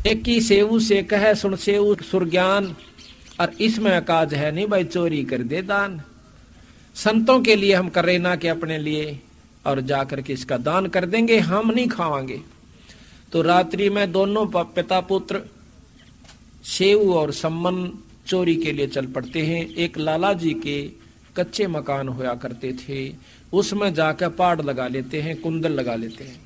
एक ही सेऊ से कह सुन सेऊ सुरज्ञान, और इसमें अकाज है नहीं भाई चोरी कर दे दान। संतों के लिए हम कर रहे ना कि अपने लिए, और जाकर के इसका दान कर देंगे, हम नहीं खावांगे। तो रात्रि में दोनों पिता पुत्र सेऊ और सम्मन चोरी के लिए चल पड़ते हैं। एक लाला जी के कच्चे मकान होया करते थे, उसमें जाकर पाड़ लगा लेते हैं, कुंदल लगा लेते हैं।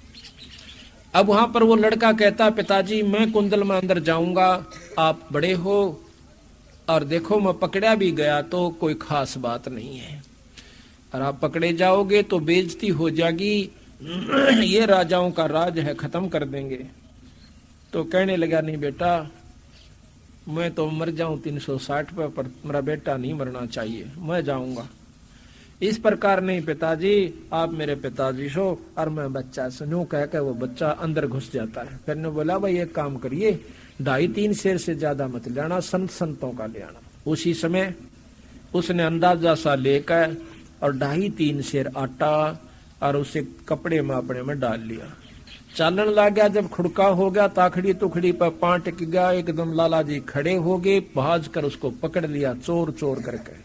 अब वहां पर वो लड़का कहता, पिताजी मैं कुंदल में अंदर जाऊंगा, आप बड़े हो और देखो मैं पकड़ा भी गया तो कोई खास बात नहीं है, और आप पकड़े जाओगे तो बेइज्जती हो जाएगी, ये राजाओं का राज है, खत्म कर देंगे। तो कहने लगा, नहीं बेटा मैं तो मर जाऊं 360 पर मेरा बेटा नहीं मरना चाहिए, मैं जाऊंगा। इस प्रकार नहीं पिताजी, आप मेरे पिताजी सो और मैं बच्चा सुनू, कह के वो बच्चा अंदर घुस जाता है। फिर ने बोला, भाई एक काम करिए, 2.5-3 शेर से ज्यादा मत लेना, संतों का ले आना। उसी समय उसने अंदाजा सा लेकर और 2.5-3 शेर आटा और उसे कपड़े में अपने में डाल लिया, चालन लग गया। जब खुड़का हो गया, ताखड़ी तुखड़ी पर पांव टिक गया, एकदम लाला जी खड़े हो गए, भाज कर उसको पकड़ लिया चोर चोर करके।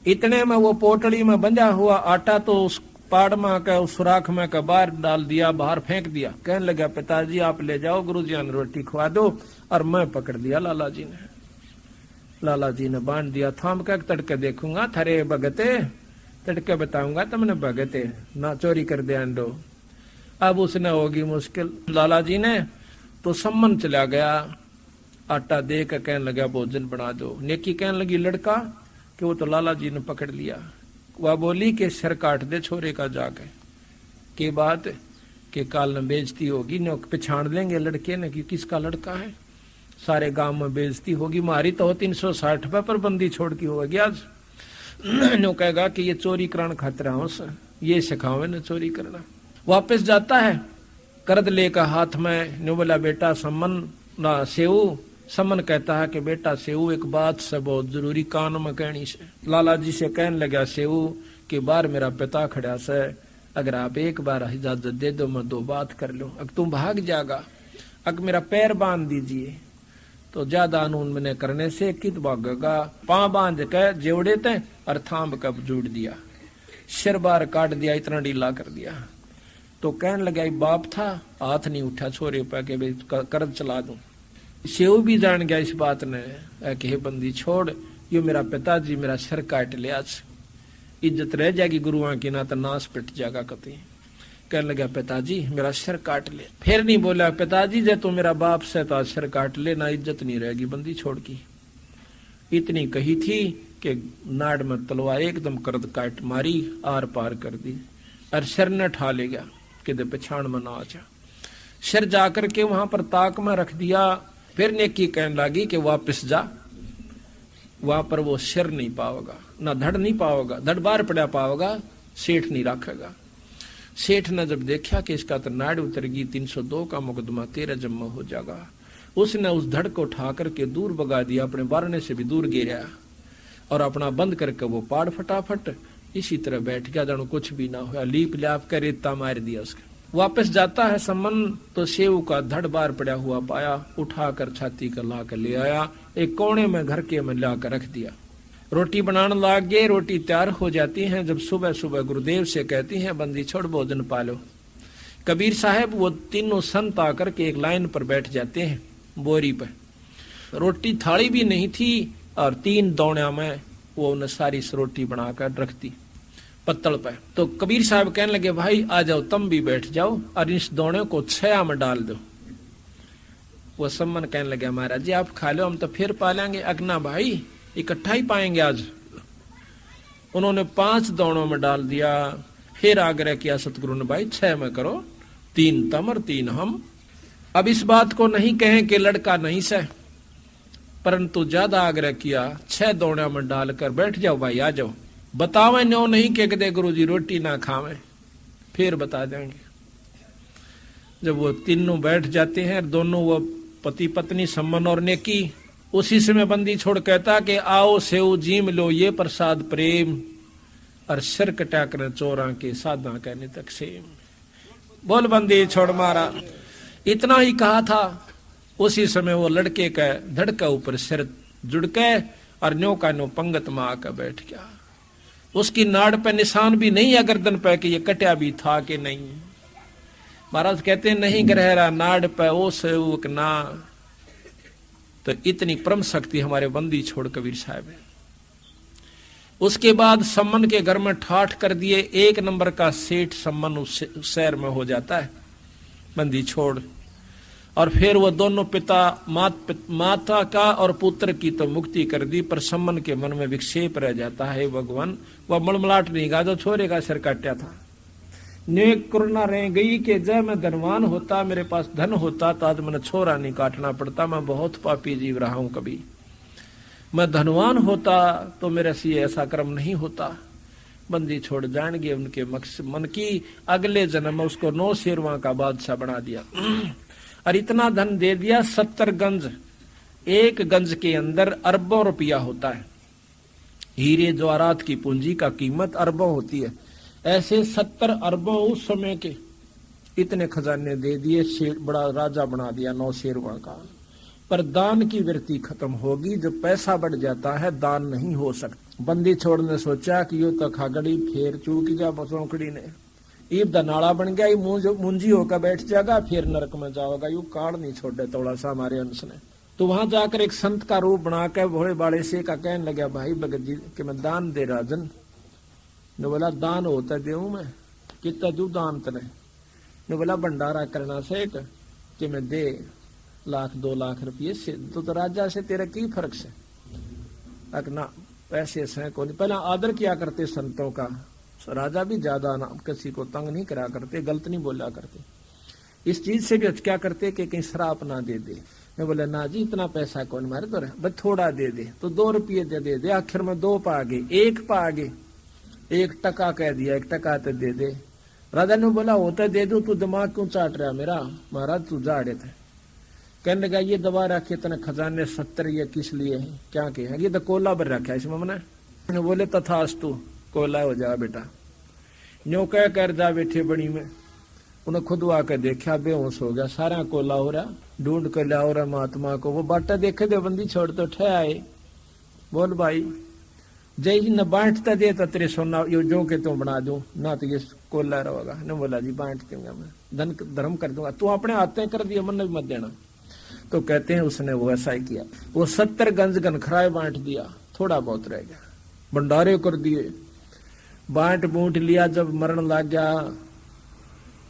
इतने में वो पोटली में बंधा हुआ आटा तो उस पाड़ में का उस सुराख में का बाहर डाल दिया, बाहर फेंक दिया। कहने लगा, पिताजी आप ले जाओ, गुरुजी ने रोटी खवा दो, और मैं पकड़ दिया लाला जी ने। लाला जी ने बांध दिया, थाम कर तड़के देखूंगा थरे भगते, तड़के बताऊंगा तुमने भगते ना चोरी कर दे अंडो। अब उसने होगी मुश्किल। लाला जी ने तो सम्मन चला गया, आटा दे कर कहने लगा भोजन बना दो। नेकी कहने लगी लड़का कि वो तो लाला जी ने पकड़ लिया। वह बोली कि सर काट दे छोरे का जाके, के बात के काल में बेइज्जती होगी, न पहचान लेंगे लड़के ने कि किसका लड़का है, सारे गांव में बेइज्जती होगी। मारी तो 360 पर बंदी छोड़ की होगी आज। नो कहेगा कि ये चोरी कराने खातिर हूं, ये सिखावे न चोरी करना। वापस जाता है, करद लेकर हाथ में, नो बोला बेटा सम्मन ना सेऊ। सम्मन कहता है कि बेटा सेऊ एक बात से बहुत जरूरी कान में कहनी से। लाला जी से कहने लगा सेऊ कि बार मेरा पिता खड़ा से, अगर आप एक बार इजाजत दे दो मैं 2 बात कर लूं। अगर तुम भाग जाएगा, अगर मेरा पैर बांध दीजिए तो ज्यादा अनून मैंने करने से कित भागेगा। पांव बांध के जेवड़े थे और थाम कब जुड़ दिया, सिर बार काट दिया, इतना ढीला कर दिया। तो कहने लगा बाप था, हाथ नहीं उठा छोरे पे के कर्ज चला दूं। सेऊ भी जान गया इस बात ने कि बंदी छोड़, यो मेरा पिताजी मेरा सिर काट लिया, इज्जत रह जाएगी गुरुआ की, ना तो नाश पिट जाएगा कति। कहने लगा पिताजी मेरा सिर काट ले। फिर नहीं बोला पिताजी जे तू मेरा बाप से तो सिर काट ले, ना इज्जत नहीं रहेगी बंदी छोड़ की। इतनी कही थी कि नाड़ में तलवार एकदम करद काट मारी, आर पार कर दी, और सिर ने ठा ले गया कि पछाण में ना आ जा। सिर जाकर के वहां पर ताक में रख दिया। फिर नेकी कहने लगी कि वापस जा, वहां पर वो सिर नहीं पाओगा, ना धड़ नहीं पाओगा, धड़ बार पड़ा पाओगा, सेठ नहीं रखेगा। सेठ ने जब देखा कि इसका तो नाड़ उतर गई, 302 का मुकदमा 13 जमा हो जाएगा, उसने उस धड़ को उठा करके दूर भगा दिया, अपने बारने से भी दूर गिरा और अपना बंद करके वो पाड़ फटाफट इसी तरह बैठ गया, जानो कुछ भी ना हुआ। लीप लाप कर रेता मार दिया उसका। वापस जाता है सम्मन तो सेव का धड़ बार पड़ा हुआ पाया, उठाकर छाती कर ला कर ले आया, एक कोने में घर के में ला कर रख दिया। रोटी बनाने लग गए, रोटी तैयार हो जाती है। जब सुबह सुबह गुरुदेव से कहती हैं बंदी छोड़ भोजन पालो। कबीर साहब वो तीनों संत आकर के एक लाइन पर बैठ जाते हैं बोरी पर। रोटी थाली भी नहीं थी और 3 दौड़िया में वो उन्हें सारी रोटी बनाकर रख दी पत्तल पे। तो कबीर साहब कहने लगे भाई आ जाओ, तुम भी बैठ जाओ और इस दौड़े को छया में डाल दो। वो सम्मन कहने लगे महाराज जी आप खा लो, हम तो फिर पालेंगे। अगना भाई इकट्ठा ही पाएंगे आज। उन्होंने 5 दौड़ों में डाल दिया। फिर आग्रह किया सतगुरु ने भाई 6 में करो, 3 तम और 3 हम। अब इस बात को नहीं कहें कि लड़का नहीं सह, परंतु ज्यादा आग्रह किया 6 दौड़ों में डालकर बैठ जाओ भाई आ जाओ। बतावे न्यो नहीं के दे गुरु जी रोटी ना खावे, फिर बता देंगे। जब वो तीनों बैठ जाते हैं, दोनों वो पति पत्नी सम्मन और नेकी, उसी समय बंदी छोड़ कहता कि आओ सेव जीम लो ये प्रसाद प्रेम, और सिर कटा कर चोरा के साधा कहने तक सेम। बोल बंदी छोड़ मारा। इतना ही कहा था उसी समय वो लड़के का धड़का ऊपर सिर जुड़ के और न्यो का न्यो पंगत में आकर बैठ गया। उसकी नाड़ पे निशान भी नहीं है गर्दन पे कि ये कटा भी था कि नहीं। महाराज कहते नहीं ग्रहरा नाड़ पे ओ सेवक ना। तो इतनी परम शक्ति हमारे बंदी छोड़ कबीर साहब है। उसके बाद सम्मन के घर में ठाठ कर दिए, 1 नंबर का सेठ सम्मन उस शहर में हो जाता है बंदी छोड़। और फिर वो दोनों पिता माता का और पुत्र की तो मुक्ति कर दी, पर सम्मन के मन में विक्षेप रह जाता है। भगवान वह मलमलाट नहीं गा जो छोरे का सिर काटा था। नेक करुणा रह गई कि जब मैं धनवान होता, मेरे पास धन होता तो आज मैंने छोरा नहीं काटना पड़ता। मैं बहुत पापी जीव रहा हूं, कभी मैं धनवान होता तो मेरे से ऐसा कर्म नहीं होता। बंदी छोड़ जाएंगे उनके मन की, अगले जन्म में उसको 9 शेरवा का बादशाह बना दिया और इतना धन दे दिया। 70 गंज, 1 गंज के अंदर अरबों रुपया होता है। हीरे जवाहरात की पूंजी का कीमत अरबों होती है। ऐसे 70 अरबों उस समय के इतने खजाने दे दिए, शेर बड़ा राजा बना दिया 9 शेरवा का। पर दान की वृत्ति खत्म होगी, जब पैसा बढ़ जाता है दान नहीं हो सकता। बंदी छोड़ ने सोचा कि यो तो खागड़ी फेर चूक जा बसौकड़ी ने, ईब नाला बन गया, मुंजी होकर बैठ जाएगा, फिर नरक में जाओगा। यू काड़ नहीं छोड़े थोड़ा सा हमारे अंश ने। तो वहां जाकर एक संत का रूप बनाकर भोले बाड़े से का कहने लगा, भाई भगत जी कि मैं दान दे राजन ने। बोला दान होता देऊ मैं, कितना दू दान तने ने। बोला भंडारा करना से कि मैं दे 1,00,000 2 लाख रुपये से तो राजा से तेरा की फर्क से। ना पैसे से को नहीं, पहले आदर किया करते संतों का। राजा भी ज्यादा ना किसी को तंग नहीं करा करते, गलत नहीं बोला करते। इस चीज से भी क्या करते कि कहीं श्राप ना दे दे। मैं बोला ना जी इतना पैसा कौन मारे, तो बस थोड़ा दे दे। तो 2 रुपये दे। आखिर में 2 पा गए, 1 पा गए, 1 टका कह दिया, 1 टका तो दे दे। राजा ने बोला होता दे दो, तू दिमाग क्यों चाट रहा मेरा। महाराज तू जाड़े थे। कहने लगा ये दबा रखे तने खजाने 70 ये किस लिए है, क्या के है। ये तो कोला भर रखा है इसमें मैंने। बोले तथास्तु, कोला हो जा बेटा। न्यो कह कर जा बैठे बड़ी में। उन्हें खुद आकर देखा, बेहोश हो गया, सारा कोला हो रहा, ढूंढ कर लिया हो रहा महात्मा को। वो बाटा देखे दे बंदी छोड़ तो ठह आए। बोल भाई जय जी न बांटता दे तो तेरे सोना यो जो के तू बना दूं ना, तो ये कोला रहेगा। ने बोला जी बांट दूंगा मैं, धन धर्म कर दूंगा, तू अपने हाथे कर दिया, मन भी मत देना। तो कहते हैं उसने वो ऐसा ही किया। वो 70 गंज गनखराए बांट दिया, थोड़ा बहुत रह गया, भंडारे कर दिए, बांट बूंट लिया। जब मरण लग गया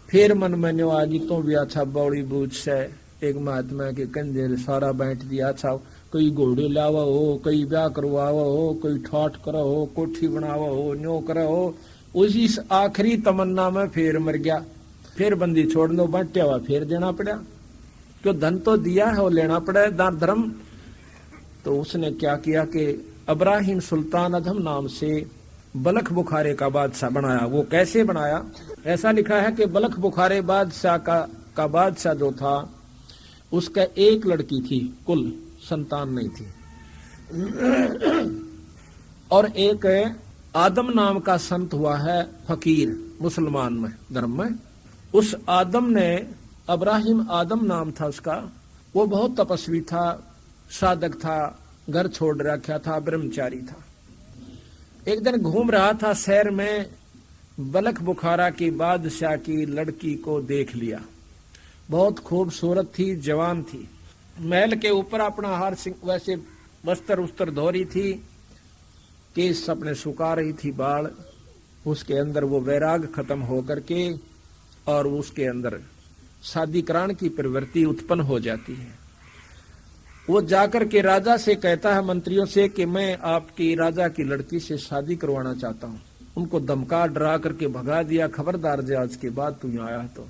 फिर मन में न्यो आजी तो भी अच्छा बौड़ी बूझ से एक महात्मा के कंधे सारा बांट दिया। अच्छा कोई घोड़े लावा हो, कोई ब्याह करवावा हो, कोई ठाठ करा हो, कोठी बनावा हो, न्यो करा हो। उसी आखिरी तमन्ना में फिर मर गया। फिर बंदी छोड़ दो, बांटा हुआ फिर देना पड़ा, तो धन तो दिया है वो लेना पड़ा है, दान धर्म। तो उसने क्या किया कि इब्राहिम सुल्तान अधम नाम से बलख बुखारे का बादशाह बनाया। वो कैसे बनाया, ऐसा लिखा है कि बलख बुखारे बादशाह का बादशाह जो था उसका 1 लड़की थी, कुल संतान नहीं थी। और एक आदम नाम का संत हुआ है फकीर मुसलमान में धर्म में। उस आदम ने, इब्राहिम आदम नाम था उसका, वो बहुत तपस्वी था, साधक था, घर छोड़ रखा था, ब्रह्मचारी था। एक दिन घूम रहा था शहर में, बलख बुखारा की बादशाह की लड़की को देख लिया। बहुत खूबसूरत थी, जवान थी। महल के ऊपर अपना हार वैसे वस्त्र उस्त्र धो रही थी, केस अपने सुखा रही थी, बाल। उसके अंदर वो वैराग खत्म होकर के और उसके अंदर शादी कराने की प्रवृत्ति उत्पन्न हो जाती है। वो जाकर के राजा से कहता है, मंत्रियों से, कि मैं आपकी राजा की लड़की से शादी करवाना चाहता हूँ। उनको धमका डरा करके भगा दिया, खबरदार जे आज के बाद तू यहाँ आया तो।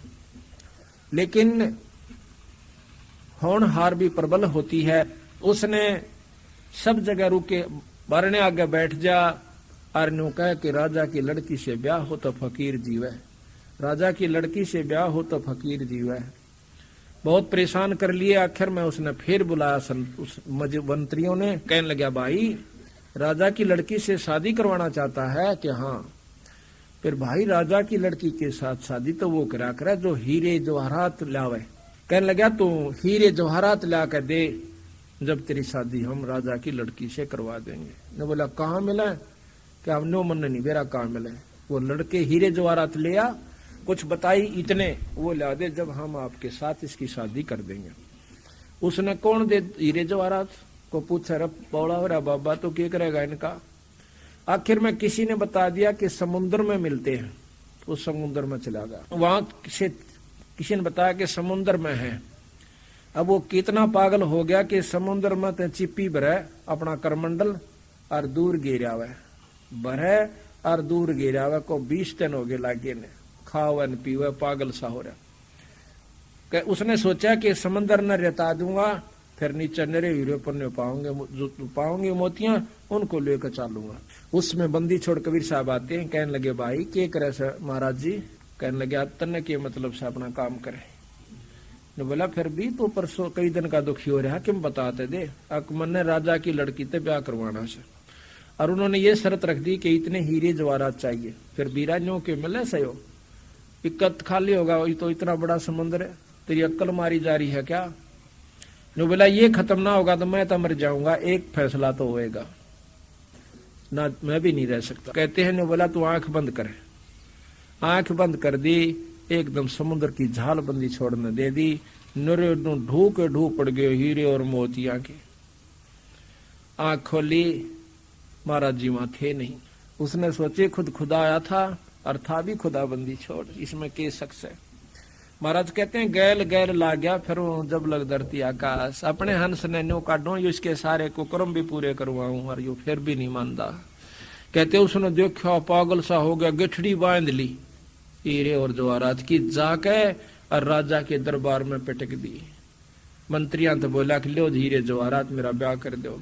लेकिन होनहार भी प्रबल होती है। उसने सब जगह रुके, बारने आगे बैठ जा और न्यू कह कि राजा की लड़की से ब्याह हो तो फकीर जीवे, राजा की लड़की से ब्याह हो तो फकीर जीवे। बहुत परेशान कर लिए। आखिर में उसने फिर बुलाया उस मंत्रियों ने। कहने लगा, भाई राजा की लड़की से शादी करवाना चाहता है कि हाँ। फिर भाई राजा की लड़की के साथ शादी तो वो करा जो हीरे जवाहरात लावे, कहने लगा तू हीरे जवाहरात ला कर दे, जब तेरी शादी हम राजा की लड़की से करवा देंगे। ने बोला कहाँ मिला? क्या हमने मन नहीं बेरा कहाँ मिले? वो लड़के हीरे जवाहरात ले आ, कुछ बताई इतने वो ला दे, जब हम आपके साथ इसकी शादी कर देंगे। उसने कौन दे हीरे जवाहरात को पूछा, रे पौड़ा हो रहा बाबा तो क्या करेगा इनका? आखिर में किसी ने बता दिया कि समुद्र में मिलते हैं। उस समुद्र में चला गया, वहां किसी ने बताया कि समुद्र में है। अब वो कितना पागल हो गया कि समुद्र में तो चिप्पी भरे अपना करमंडल और दूर गिरा हुआ भरे और दूर गिरा हुआ को 20 दिन हो गए लागे ने खाओ न पीवे, पागल सा हो रहा। उसने सोचा कि समंदर न रहता दूंगा, फिर नीचे नरे हीरे पर पाऊंगे मोतियां, उनको लेकर चलूंगा। उसमें बंदी छोड़ कबीर साहब आते हैं, कहने लगे भाई क्या करे सर महाराज जी? कहने लगे तन्ने के मतलब से अपना काम करे। ने बोला फिर भी तो परसों कई दिन का दुखी हो रहा, किम बताते दे? अकमन ने राजा की लड़की से ब्याह करवाना से, और उन्होंने ये शर्त रख दी कि इतने हीरे जवाहरात चाहिए। फिर बीरानियों के मिले सयो इक्कत खाली होगा, वही तो इतना बड़ा समुद्र है, तेरी अक्ल मारी जा रही है क्या? ने बोला ये खत्म ना होगा तो मैं तो मर जाऊंगा, एक फैसला तो होएगा ना, मैं भी नहीं रह सकता। कहते हैं ने बोला तू आंख बंद करे। आंख बंद कर दी, एकदम समुद्र की झाल बंदी छोड़ने दे दी, नरे ढू के ढू पड़ गए हीरे और मोतियां के। आंख खोली, महाराज जी वहां थे नहीं। उसने सोचे खुद खुदा आया था और था भी खुदा बंदी छोड़, इसमें के शख्स है। महाराज कहते हैं गैल गैल ला गया, फिर जब लग धरती आकाश, अपने हंस ने न्यू काटो, इसके सारे कुकर्म भी पूरे करवाऊं, और यो फिर भी नहीं मानता। कहते उसने देखा पागल सा हो गया, गिठड़ी बांध ली हीरे और जवाहरात की, जाके और राजा के दरबार में पटक दी। मंत्रियां तो बोला कि लो हीरे जवाहरात मेरा ब्याह कर दो।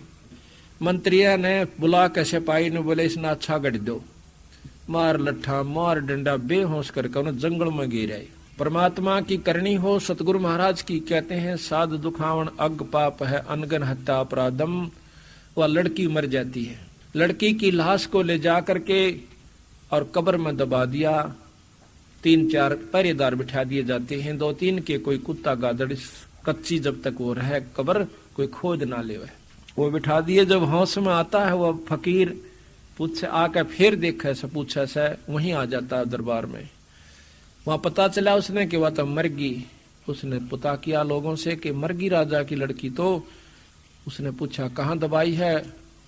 मंत्रिया ने बुला के सिपाही ने बोले इसने अच्छा गढ़ दो, मार लट्ठा मार डंडा बेहोश करके उन्हें जंगल में गिराए। परमात्मा की करनी हो सतगुरु महाराज की, कहते हैं साध दुखावन अग पाप है अनगन हत्या अपराधम। वह लड़की मर जाती है, लड़की की लाश को ले जा करके और कब्र में दबा दिया। 3-4 पहरेदार बिठा दिए जाते हैं, 2-3 के कोई कुत्ता गादड़ कच्ची जब तक वो रहे कब्र कोई खोद ना ले, वो बिठा दिए। जब होश में आता है वह फकीर पूछे आकर फिर देखा से पूछा से वहीं आ जाता है दरबार में। वहां पता चला उसने कि वह तो मर गई। उसने पता किया लोगों से कि मर गई राजा की लड़की। तो उसने पूछा कहाँ दबाई है,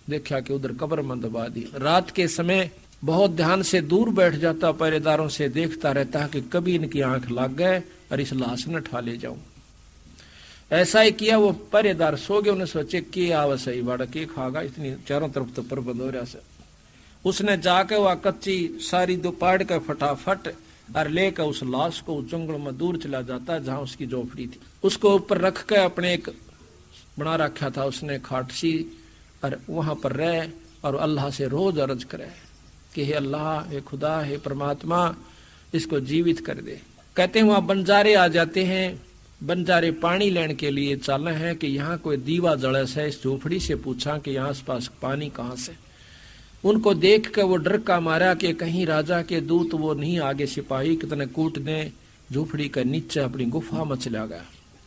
देखा कि उधर कब्र में दबा दी। रात के समय बहुत ध्यान से दूर बैठ जाता, पहरेदारों से देखता रहता है कि कभी इनकी आंख लग गए और इस लाश न ठा ले जाऊं। ऐसा ही किया, वो पहरेदार सो गए। उन्हें सोचे कि आवाज सही बाड़ा के खागा, इतनी चारों तरफ तो प्रबंध हो रहा से। उसने जाके वह कच्ची सारी दोपहर के फटाफट और लेकर उस लाश को जंगल में दूर चला जाता है जहां उसकी झोपड़ी थी। उसको ऊपर रख के अपने एक बना रखा था उसने खाट सी, और वहां पर रहे और अल्लाह से रोज अर्ज करे कि हे अल्लाह, हे खुदा, हे परमात्मा, इसको जीवित कर दे। कहते हैं वहां बंजारे आ जाते हैं। बंजारे पानी लेने के लिए चले हैं कि यहाँ कोई दीवा जड़े से। इस झोपड़ी से पूछा कि यहाँ आसपास पानी कहाँ से। उनको देख कर वो डर का मारा कि कहीं राजा के दूत वो नहीं आगे, सिपाही कितने कूट दें। झोपड़ी के नीचे अपनी गुफा में चला गया,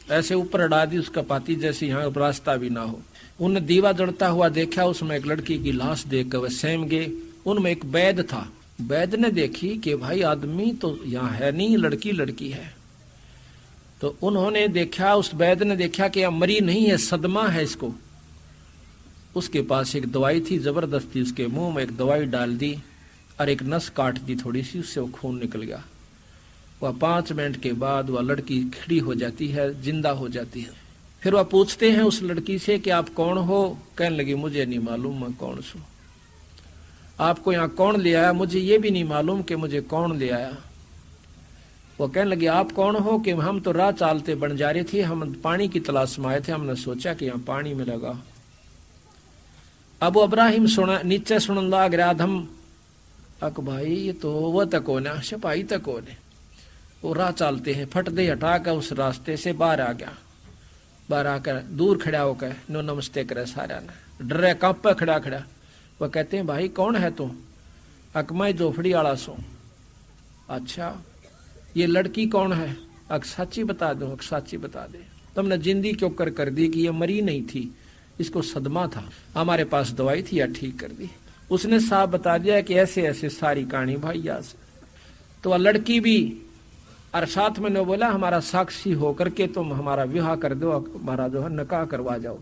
ऐसे ऊपर अड़ा दी उसका पाती जैसे यहाँ रास्ता भी ना हो। उन दीवा जड़ता हुआ देखा, उसमें एक लड़की की लाश देख कर वह सहम गए। उनमें एक वैद्य था। वैद्य ने देखी कि भाई आदमी तो यहाँ है नहीं, लड़की लड़की है। तो उन्होंने देखा, उस वैद्य ने देखा कि यह मरी नहीं है, सदमा है इसको। उसके पास एक दवाई थी, जबरदस्ती उसके मुंह में एक दवाई डाल दी और एक नस काट दी थोड़ी सी, उससे वो खून निकल गया। वह 5 मिनट के बाद वह लड़की खड़ी हो जाती है, जिंदा हो जाती है। फिर वह पूछते हैं उस लड़की से कि आप कौन हो? कहने लगी मुझे नहीं मालूम मैं कौन हूं। आपको यहाँ कौन ले आया? मुझे ये भी नहीं मालूम कि मुझे कौन ले आया। वो कहने लगे आप कौन हो? कि हम तो राह चालते बन जा रहे थे, हम पानी की तलाश में आए थे, हमने सोचा कि यहाँ पानी में लगा। अब अब्राहिम सुना, नीचे सुन लाग रहा धम, अक भाई ये तो वह तक हो ना, सिपाही तक हो ने। वो राह चालते हैं, फट दे हटा कर उस रास्ते से बाहर आ गया। बाहर आकर दूर खड़ा होकर नो नमस्ते करे सारा ने, डरे कांपे खड़ा खड़ा। वह कहते हैं भाई कौन है तू? अक मैं झोपड़ी आला सो। अच्छा ये लड़की कौन है? अक साची बता दूं, अक साची बता दे, तुमने जिंदी क्यों कर दी कि ये मरी नहीं थी, इसको सदमा था, हमारे पास दवाई थी या ठीक कर दी। उसने साफ बता दिया कि ऐसे ऐसे सारी कहानी भाई से। तो वह लड़की भी और साथ में ने बोला हमारा साक्षी होकर के तुम हमारा विवाह कर दो, हमारा जो है निकाह करवा जाओ।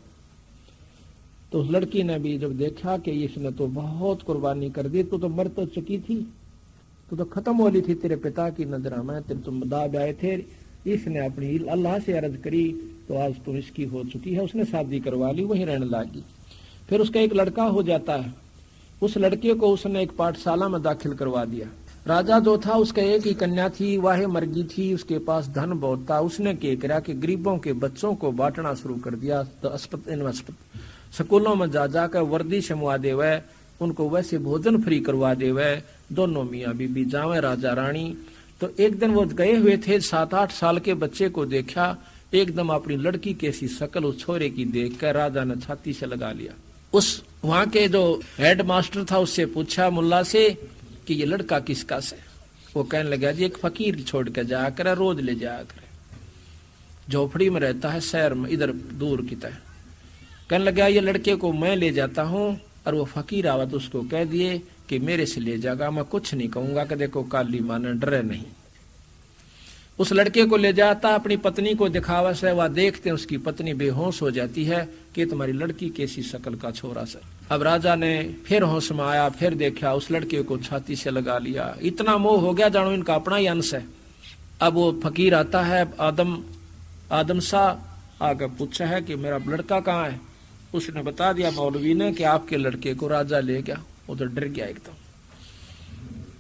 तो उस लड़की ने भी जब देखा कि इसने तो बहुत कुर्बानी कर दी, तो मर तो चुकी थी, तो खत्म हो ली थी तेरे पिता की नजर में, तेरे तुम दाब आए थे, इसने अपनी अल्लाह से अर्ज करी तो आज तुम इसकी हो चुकी है। उसने शादी करवा ली, वहीं रहने लगी। फिर उसका एक लड़का हो जाता है, उस लड़के को उसने एक पाठशाला में दाखिल करवा दिया। राजा जो था उसका एक ही कन्या थी, वह मर्गी थी, उसके पास धन बहुत था। उसने क्या करा कि गरीबों के बच्चों को बांटना शुरू कर दिया। तो स्कूलों में जा जाकर वर्दी शमवा देवे, उनको वैसे भोजन फ्री करवा देवे, दोनों मियाँ बीबी जावे राजा रानी। तो एक दिन वो गए हुए थे, 7-8 साल के बच्चे को देखा, एकदम अपनी लड़की कैसी शक्ल उस छोरे की देखकर राजा ने छाती से लगा लिया। उस वहां के जो हेड मास्टर था उससे पूछा मुल्ला से कि ये लड़का किसका से? वो कहने लगा जी एक फकीर छोड़ के जाया करे, रोज ले जाया करे, झोपड़ी में रहता है शहर में, इधर दूर की तरह। कहने लगा ये लड़के को मैं ले जाता हूँ, और वो फकीर आवा तो उसको कह दिए कि मेरे से ले जाएगा, मैं कुछ नहीं कहूंगा कि देखो काली माने डरे नहीं। उस लड़के को ले जाता, अपनी पत्नी को दिखावा से, वह देखते उसकी पत्नी बेहोश हो जाती है कि तुम्हारी लड़की कैसी शक्ल का छोरा सर। अब राजा ने फिर होश में आया, फिर देखा, उस लड़के को छाती से लगा लिया। इतना मोह हो गया जानो इनका अपना ही अंश है। अब वो फकीर आता है, आदम शाह आकर पूछा है कि मेरा लड़का कहाँ है? उसने बता दिया मौलवी ने कि आपके लड़के को राजा ले गया। उधर डर गया एकदम,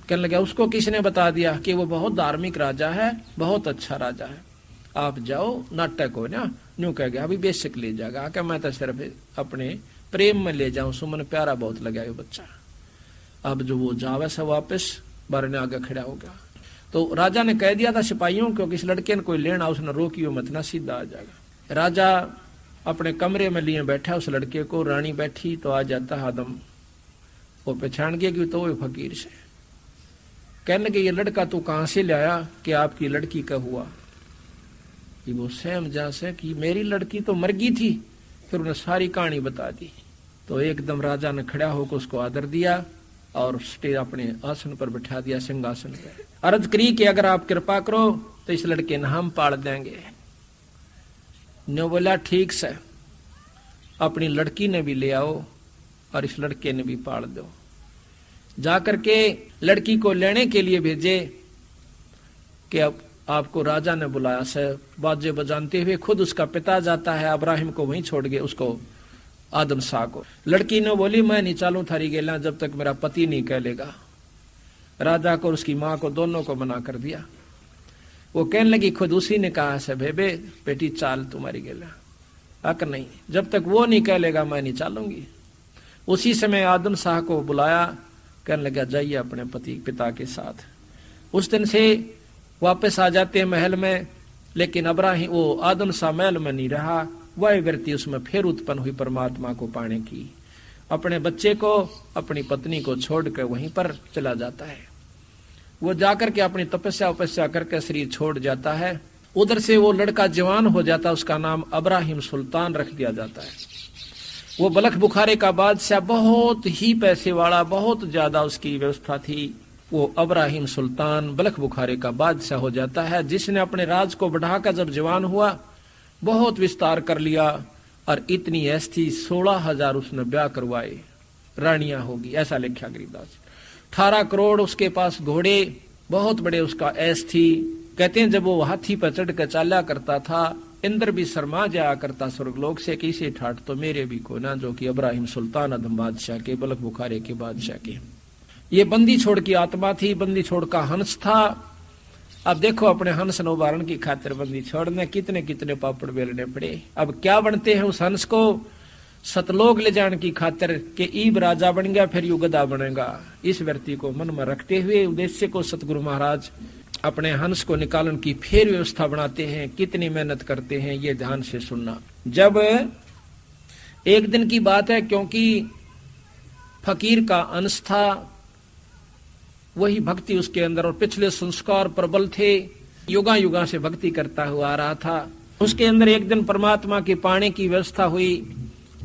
कहने लगा उसको किसने बता दिया कि वो बहुत धार्मिक राजा है, बहुत अच्छा राजा है, आप जाओ, नाटक हो ना, न्यू कह गया अभी बेशक ले जाएगा, आके मैं तो सिर्फ अपने प्रेम में ले जाऊं, सुमन प्यारा बहुत लगा ये बच्चा। अब जो वो जावे से वापस बारने आगे खड़ा हो गया। तो राजा ने कह दिया था सिपाहियों को कि इस लड़के ने कोई लेना, उसने रोकियो मत ना, सीधा आ जाएगा। राजा अपने कमरे में लिए बैठा उस लड़के को, रानी बैठी तो आ जाता आदम, वो पहचान गया कि तो वो फकीर से। कहने लगे ये लड़का तू कहां से लाया कि आपकी लड़की का हुआ? कि वो सहम जा से कि मेरी लड़की तो मर गई थी। फिर उन्हें सारी कहानी बता दी। तो एकदम राजा ने खड़ा होकर उसको आदर दिया और स्टेज अपने आसन पर बैठा दिया, सिंहासन पर। अर्ज करी कि अगर आप कृपा करो तो इस लड़के ने हम पाल देंगे। ने बोला ठीक से, अपनी लड़की ने भी ले आओ और इस लड़के ने भी पाल दो। जाकर के लड़की को लेने के लिए भेजे कि अब आपको राजा ने बुलाया से, बाजे बजानते हुए खुद उसका पिता जाता है, अब्राहिम को वहीं छोड़ गए, उसको आदम शाह को। लड़की ने बोली मैं नहीं चालू थारी गेला जब तक मेरा पति नहीं कह लेगा। राजा को और उसकी माँ को दोनों को मना कर दिया। वो कहने लगी खुद उसी ने कहा से बेबे बेटी चाल तुम्हारी गेला, अक नहीं, जब तक वो नहीं कह लेगा मैं नहीं चालूंगी। उसी समय आदम शाह को बुलाया, कहने लगा जाइए अपने पिता के साथ। उस दिन से वापस आ जाते हैं महल में, लेकिन अब्राहिम वो आदम शाह महल में नहीं रहा, वह वृत्ति उसमें फिर उत्पन्न हुई परमात्मा को पाने की। अपने बच्चे को अपनी पत्नी को छोड़कर वहीं पर चला जाता है। वो जाकर के अपनी तपस्या करके शरीर छोड़ जाता है। उधर से वो लड़का जवान हो जाता, उसका नाम अब्राहिम सुल्तान रख दिया जाता है। वो बलख बुखारे का बादशाह, बहुत ही पैसे वाला, बहुत ज्यादा उसकी व्यवस्था थी। वो अब्राहिम सुल्तान बलख बुखारे का बादशाह हो जाता है, जिसने अपने राज को बढ़ाकर जब जवान हुआ बहुत विस्तार कर लिया और इतनी ऐश थी 16,000 उसने ब्याह करवाए, रानियां होगी, ऐसा लिखा गरीबदास। 18 करोड़ उसके पास घोड़े, बहुत बड़े उसका ऐश थी। कहते हैं जब वो हाथी पर चढ़ कर चाला करता था, इंद्र भी शर्मा जाया करता स्वर्गलोक से, किसे ठाट तो मेरे भी को ना, जो कि अब्राहिम सुल्तान अदम बादशाह के, बलख बुखारे के बादशाह के। ये बंदी छोड़ की आत्मा थी, बंदी छोड़ का हंस था। अब देखो अपने हंस न उबारण की खातिर बंदी छोड़ने कितने कितने पापड़ बेलने पड़े। अब क्या बनते हैं उस हंस को सतलोक ले जाने की खातिर कि ईब राजा बन गया फिर यू गधा बनेगा। इस व्यक्ति को मन में रखते हुए उद्देश्य को सतगुरु महाराज अपने हंस को निकालन की फिर व्यवस्था बनाते हैं। कितनी मेहनत करते हैं ये ध्यान से सुनना। जब एक दिन की बात है, क्योंकि फकीर का अंश था, वही भक्ति उसके अंदर और पिछले संस्कार प्रबल थे, युगा युगा से भक्ति करता हुआ आ रहा था। उसके अंदर एक दिन परमात्मा के पाने की व्यवस्था हुई,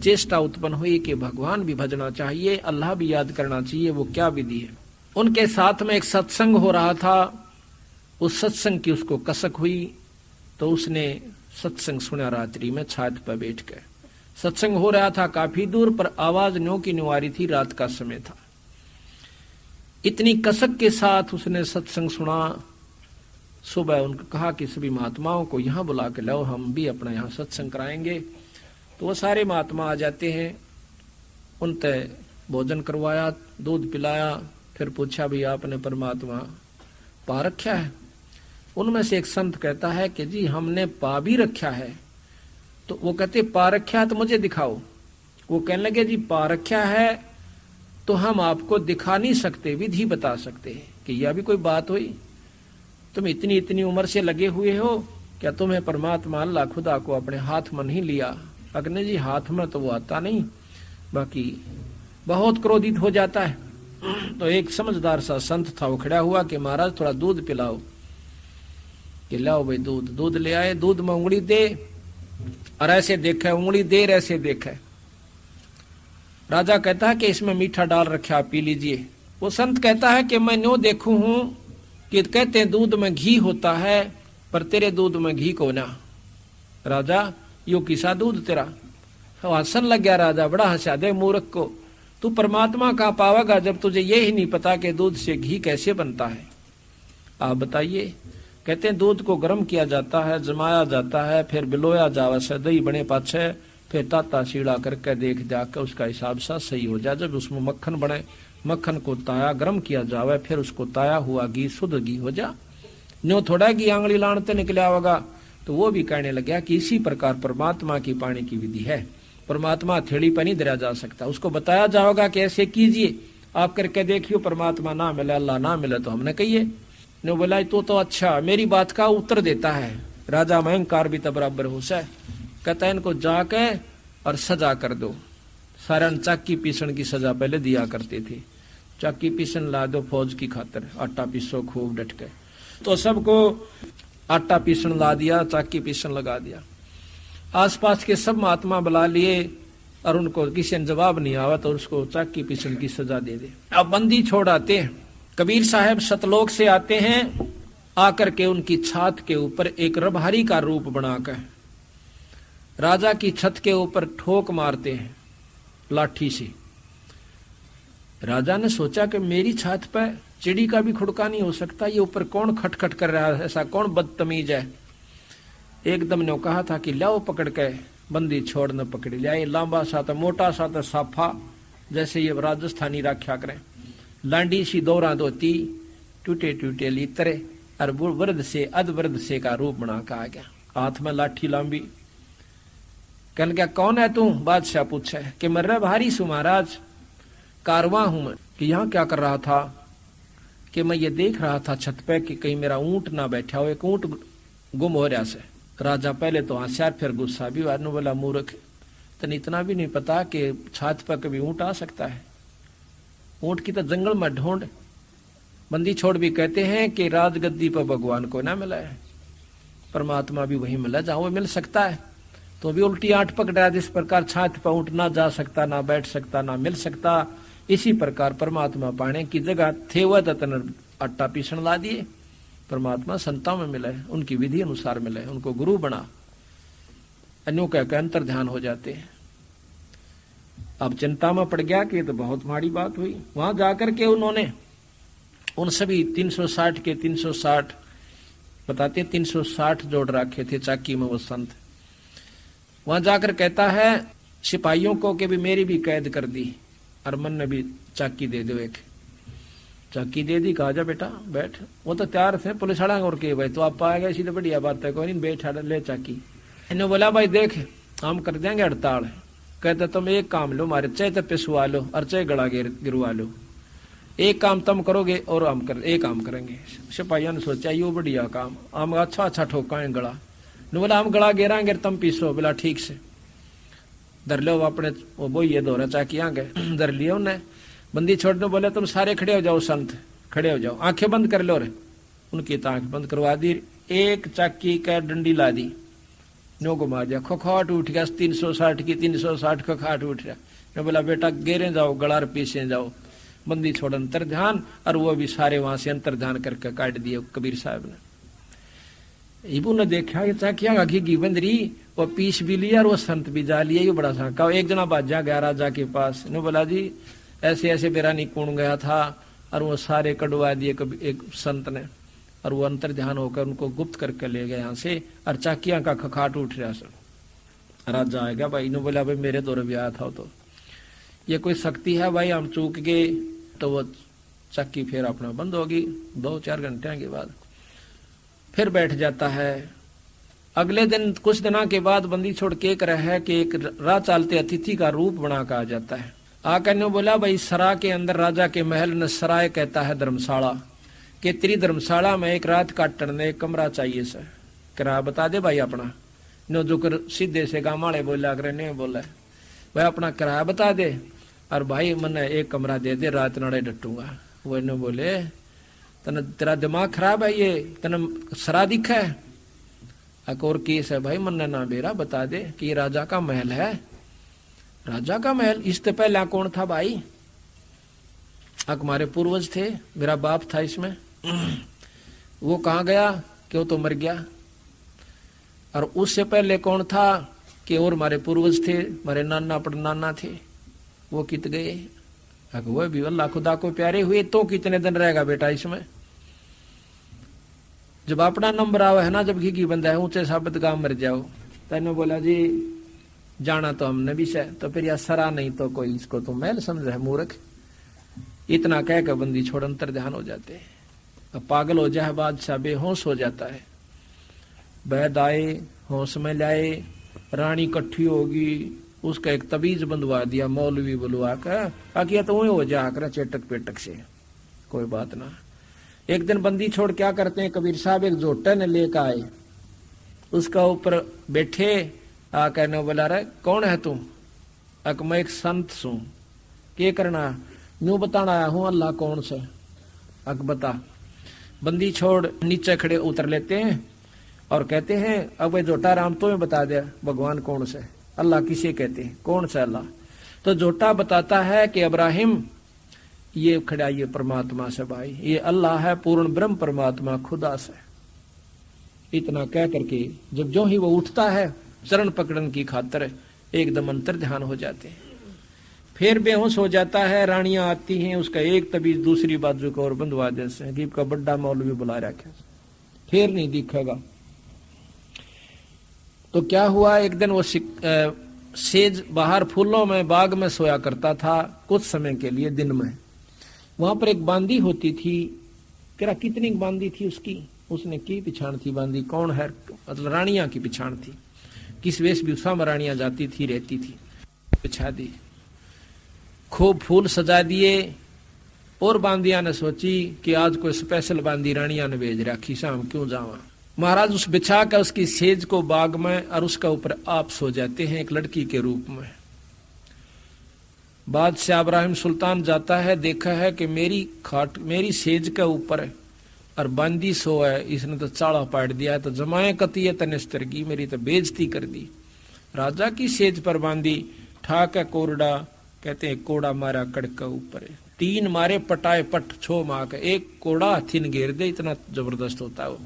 चेष्टा उत्पन्न हुई कि भगवान भी भजना चाहिए, अल्लाह भी याद करना चाहिए। वो क्या विधि है? उनके साथ में एक सत्संग हो रहा था, उस सत्संग की उसको कसक हुई, तो उसने सत्संग सुना रात्रि में छात पर बैठ कर। सत्संग हो रहा था काफी दूर, पर आवाज न्यों की न्यों आ रही थी, रात का समय था। इतनी कसक के साथ उसने सत्संग सुना। सुबह उनको कहा कि सभी महात्माओं को यहाँ बुला के लाओ, हम भी अपना यहाँ सत्संग कराएंगे। तो वो सारे महात्मा आ जाते हैं, उनते भोजन करवाया, दूध पिलाया, फिर पूछा भी आपने परमात्मा पा रखा है? उनमें से एक संत कहता है कि जी हमने पा भी रखा है। तो वो कहते पा रखा है तो मुझे दिखाओ। वो कहने लगे जी पा रखा है तो हम आपको दिखा नहीं सकते, विधि बता सकते हैं। कि यह भी कोई बात हुई? तुम इतनी इतनी उम्र से लगे हुए हो, क्या तुम्हें परमात्मा अल्लाह खुदा को अपने हाथ में नहीं लिया? अग्नि जी हाथ में तो वो आता नहीं, बाकी बहुत क्रोधित हो जाता है। तो एक समझदार सा संत था, वो खड़ा हुआ कि महाराज थोड़ा दूध पिलाओ। कि लाओ भाई दूध। दूध ले आए, दूध में उंगली दे और ऐसे देखे, उंगली देर ऐसे देखे। राजा कहता है कि इसमें मीठा डाल रखा, आप पी लीजिए। वो संत कहता है कि मैं न्यों देखू हूं कि कहते हैं दूध में घी होता है, पर तेरे दूध में घी को ना। राजा यो किसा दूध तेरा? हंसन लग गया राजा, बड़ा हंसा। दे मूर्ख को, तू परमात्मा कहाँ पावेगा जब तुझे ये ही नहीं पता कि दूध से घी कैसे बनता है? आप बताइए। कहते हैं दूध को गर्म किया जाता है, जमाया जाता है, फिर बिलोया जावा से दही बने पाछे, फिर ताता सीड़ा करके देख जाकर उसका हिसाब सा सही हो जाए। जब उसमें मक्खन बने, मक्खन को ताया गर्म किया जावे, फिर उसको ताया हुआ घी शुद्ध घी हो जा। न्यो थोड़ा घी आंगली लाणते निकला होगा। तो वो भी कहने लगा कि इसी प्रकार परमात्मा की पाने की विधि है। परमात्मा थेड़ी पर नहीं धरा जा सकता, उसको बताया जाएगा कि ऐसे कीजिए, आप करके देखियो, परमात्मा ना मिले, अल्लाह ना मिले तो हमने कहिए। ने बोला तो अच्छा, मेरी बात का उत्तर देता है। राजा में अहंकार भी तो बराबर हो सा। कहता है इनको जाके और सजा कर दो। सारण चाकी पीसन की सजा पहले दिया करते थे। चाकी पीसन ला दो फौज की खातिर, आटा पीसो खूब डट के। तो सबको आटा पीसन ला दिया, चाकी पीसन लगा दिया। आसपास के सब महात्मा बुला लिए और उनको किसी ने जवाब नहीं आवा तो उसको चाकी पीसन की सजा दे दे। अब बंदी छोड़ आते हैं। कबीर साहब सतलोक से आते हैं, आकर के उनकी छत के ऊपर एक रभारी का रूप बनाकर राजा की छत के ऊपर ठोक मारते हैं लाठी से। राजा ने सोचा कि मेरी छत पर चिड़ी का भी खुड़का नहीं हो सकता, ये ऊपर कौन खटखट कर रहा है, ऐसा कौन बदतमीज है। एकदम ने कहा था कि लाओ पकड़ के, बंदी छोड़ न पकड़ लिया। लंबा सा था, मोटा सा था साफा, जैसे ये राजस्थानी राख्या करें, लांडी सी दौरा धोती, टूटे टूटे लीतरे और वृद्ध से अध वृद्ध से का रूप बना के आ गया, हाथ में लाठी लांबी। कहने क्या कौन है तू? बादशाह पूछे कि मैं रभारी सु महाराज, कारवा हूं मैं। कि यहाँ क्या कर रहा था? कि मैं ये देख रहा था छत पे कि कहीं मेरा ऊंट ना बैठा हो, एक ऊंट गुम हो रहा से। राजा पहले तो हंसियार, फिर गुस्सा भी हुआ। बोला मूर्ख, तने इतना भी नहीं पता कि छत पर कभी ऊंट आ सकता है? ऊंट की तो जंगल में ढूंढ। बंदी छोड़ भी कहते हैं कि राजगद्दी पर भगवान को ना मिला है, परमात्मा भी वही मिला जहां वो मिल सकता है। तो भी उल्टी आंट पकड़ा, जिस प्रकार छत पर ऊंट ना जा सकता, ना बैठ सकता, ना मिल सकता, इसी प्रकार परमात्मा पाने की जगह थे वह तन आटा पीसन ला दिए। परमात्मा संतां में मिले, उनकी विधि अनुसार मिले, उनको गुरु बना, अन्यों का अंतर ध्यान हो जाते हैं। अब चिंता में पड़ गया कि ये तो बहुत माड़ी बात हुई। वहां जाकर के उन्होंने उन सभी 360 के 360 बताते 360 जोड़ रखे थे चाकी में वो संत। वहां जाकर कहता है सिपाहियों को कि भी मेरी भी कैद कर दी और मन ने भी चाकी दे दो। एक चाकी दे दी, कहा जा बेटा बैठ। वो तो तैयार थे पुलिस वाला और के भाई तो आप पाए गए, सीधे बढ़िया बात है, कोई नहीं बैठ ले चाकी। इन्होंने बोला भाई देख हम कर देंगे हड़ताल। कहते तुम एक काम लो, मारे चाहे तो पिसवा लो और चाहे गला गिरवा लो, एक काम तुम करोगे और हम कर एक काम करेंगे। सिपाहियों ने सोचा यो बढ़िया काम, हम अच्छा अच्छा ठोकाएं गला। ने बोला हम गला गिराएंगे तुम पीसो। बोला ठीक से धर लो अपने वो बोइए दोहरा चाकी आ गए, धर लिया उन्हें। बंदी छोड़ने बोले तुम सारे खड़े हो जाओ, संत खड़े हो जाओ, आंखें बंद कर लो रे। उनकी तो आंख बंद करवा दी। एक चाकी का डंडी ला दी, नो घुमा दिया, खखाट उठ गया 360 की 360 खखाट उठ गया। मैं बोला बेटा गेरे जाओ, गड़ार पीछे जाओ, बंदी छोड़ अंतर ध्यान, और वो भी सारे वहां से अंतर ध्यान करके काट दिए कबीर साहब ने। इबू ने देखा ये चाकिया घी बंदरी, वो पीस भी लिया और वो संत भी जा लिया, ये बड़ा सांका। एक जना बाजा गया राजा के पास, ने बोला जी ऐसे ऐसे बेरानी कौन गया था, और वो सारे कटवा दिए कभी एक संत ने, और वो अंतर ध्यान होकर उनको गुप्त करके ले गए यहाँ से, और चाकिया का खखाट उठ रहा सर। राजा आएगा भाई ने बोला भाई मेरे दौर भी आया था, तो ये कोई शक्ति है भाई, हम चूक गए। तो वो चक्की फिर अपना बंद होगी। 2-4 घंटे के बाद फिर बैठ जाता है। अगले दिन कुछ दिनों के बाद बंदी छोड़ के रहा है कि एक राह चालते अतिथि का रूप बना कर आ जाता है। आकर ने बोला भाई सरा के अंदर राजा के महल ने सराय कहता है धर्मशाला, कि तेरी धर्मशाला में एक रात काटने एक कमरा चाहिए सर, किराया बता दे भाई अपना। नो जो कर सीधे से गामाड़े बोला करे नहीं बोला भाई अपना किराया बता दे, और भाई मैंने एक कमरा दे दे, रात नड़े डटूंगा। वो ने बोले तने तेरा दिमाग खराब है, ये तने सरा दिखा है। एक और केस है भाई, मन्ना ना बेरा बता दे कि ये राजा का महल है। राजा का महल? इससे पहले कौन था भाई? हमारे पूर्वज थे, मेरा बाप था इसमें। वो कहाँ गया कि वो तो मर गया। और उससे पहले कौन था कि और हमारे पूर्वज थे, हमारे नाना परनाना थे, वो कित गए। वो भी अल्लाह खुदा को प्यारे हुए तो कितने दिन रहेगा बेटा इसमें। जब अपना नंबर आवे है ना, जब घी बंदा है ऊंचे साबित गांव मर जाओ। तेने बोला जी जाना तो हमने भी से, तो फिर यह सरा नहीं तो कोई इसको तो महल समझ है मूर्ख। इतना कह कर बंदी छोड़ अंतर ध्यान हो जाते हैं। अब पागल हो जाए बादशाह, बेहोश हो जाता है। वैद आए, होश में लाए, रानी इकट्ठी होगी, उसका एक तबीज बंधवा दिया मौलवी बुलवा कर, आखिर तो वही हो जा कर चेटक पेटक से, कोई बात ना। एक दिन बंदी छोड़ क्या करते हैं, कबीर साहब एक जोटा ने लेकर आए, उसका ऊपर बैठे, आ कहने बोला रहे कौन है तू? अक मैं एक संत सू, के करना? न्यू बताना आया हूं अल्लाह कौन से। अक बता। बंदी छोड़ नीचे खड़े उतर लेते हैं और कहते हैं अब जोटा राम तो बता दे भगवान कौन से, अल्लाह किसे कहते हैं, कौन सा अल्लाह? तो जोटा बताता है कि इब्राहिम ये खड़ा ये परमात्मा से भाई, ये अल्लाह है पूर्ण ब्रह्म परमात्मा खुदा से। इतना कह करके जब जो ही वो उठता है चरण पकड़न की खातर एकदम अंतर ध्यान हो जाते हैं। फिर बेहोश हो जाता है, रानियां आती हैं, उसका एक तबीज दूसरी बाजू को और बंधवा देते हैं कि का बड़ा मौलवी बुला रखा, फिर नहीं दिखेगा। तो क्या हुआ, एक दिन वो सेज बाहर फूलों में बाग में सोया करता था कुछ समय के लिए दिन में। वहां पर एक बांदी होती थी, तेरा कितनी बांदी थी उसकी, उसने की पिछाण थी बांदी, कौन है मतलब रानियां की पिछाण थी, किस वेशभूषा में रानियां जाती थी रहती थी, बिछा दी, खूब फूल सजा दिए। और बांदिया ने सोची कि आज कोई स्पेशल बांदी रानिया ने भेज रखी, शाम क्यों जावा। महाराज उस बिछा कर उसकी सेज को बाग में और उसका ऊपर आप सो जाते हैं एक लड़की के रूप में। बादशाह इब्राहिम सुल्तान जाता है, देखा है कि मेरी खाट मेरी सेज के ऊपर और बांदी सो है, इसने तो चाड़ा पाट दिया, तो जमाए कती तनिस्तर की, मेरी तो बेइज्जती कर दी। राजा की सेज पर बांदी ठाक है कोरडा, कहते हैं कोड़ा मारा कड़क के ऊपर, 3 मारे पटाए पट छो मार के, एक कोड़ा हथिन घेर दे, इतना जबरदस्त होता है वो।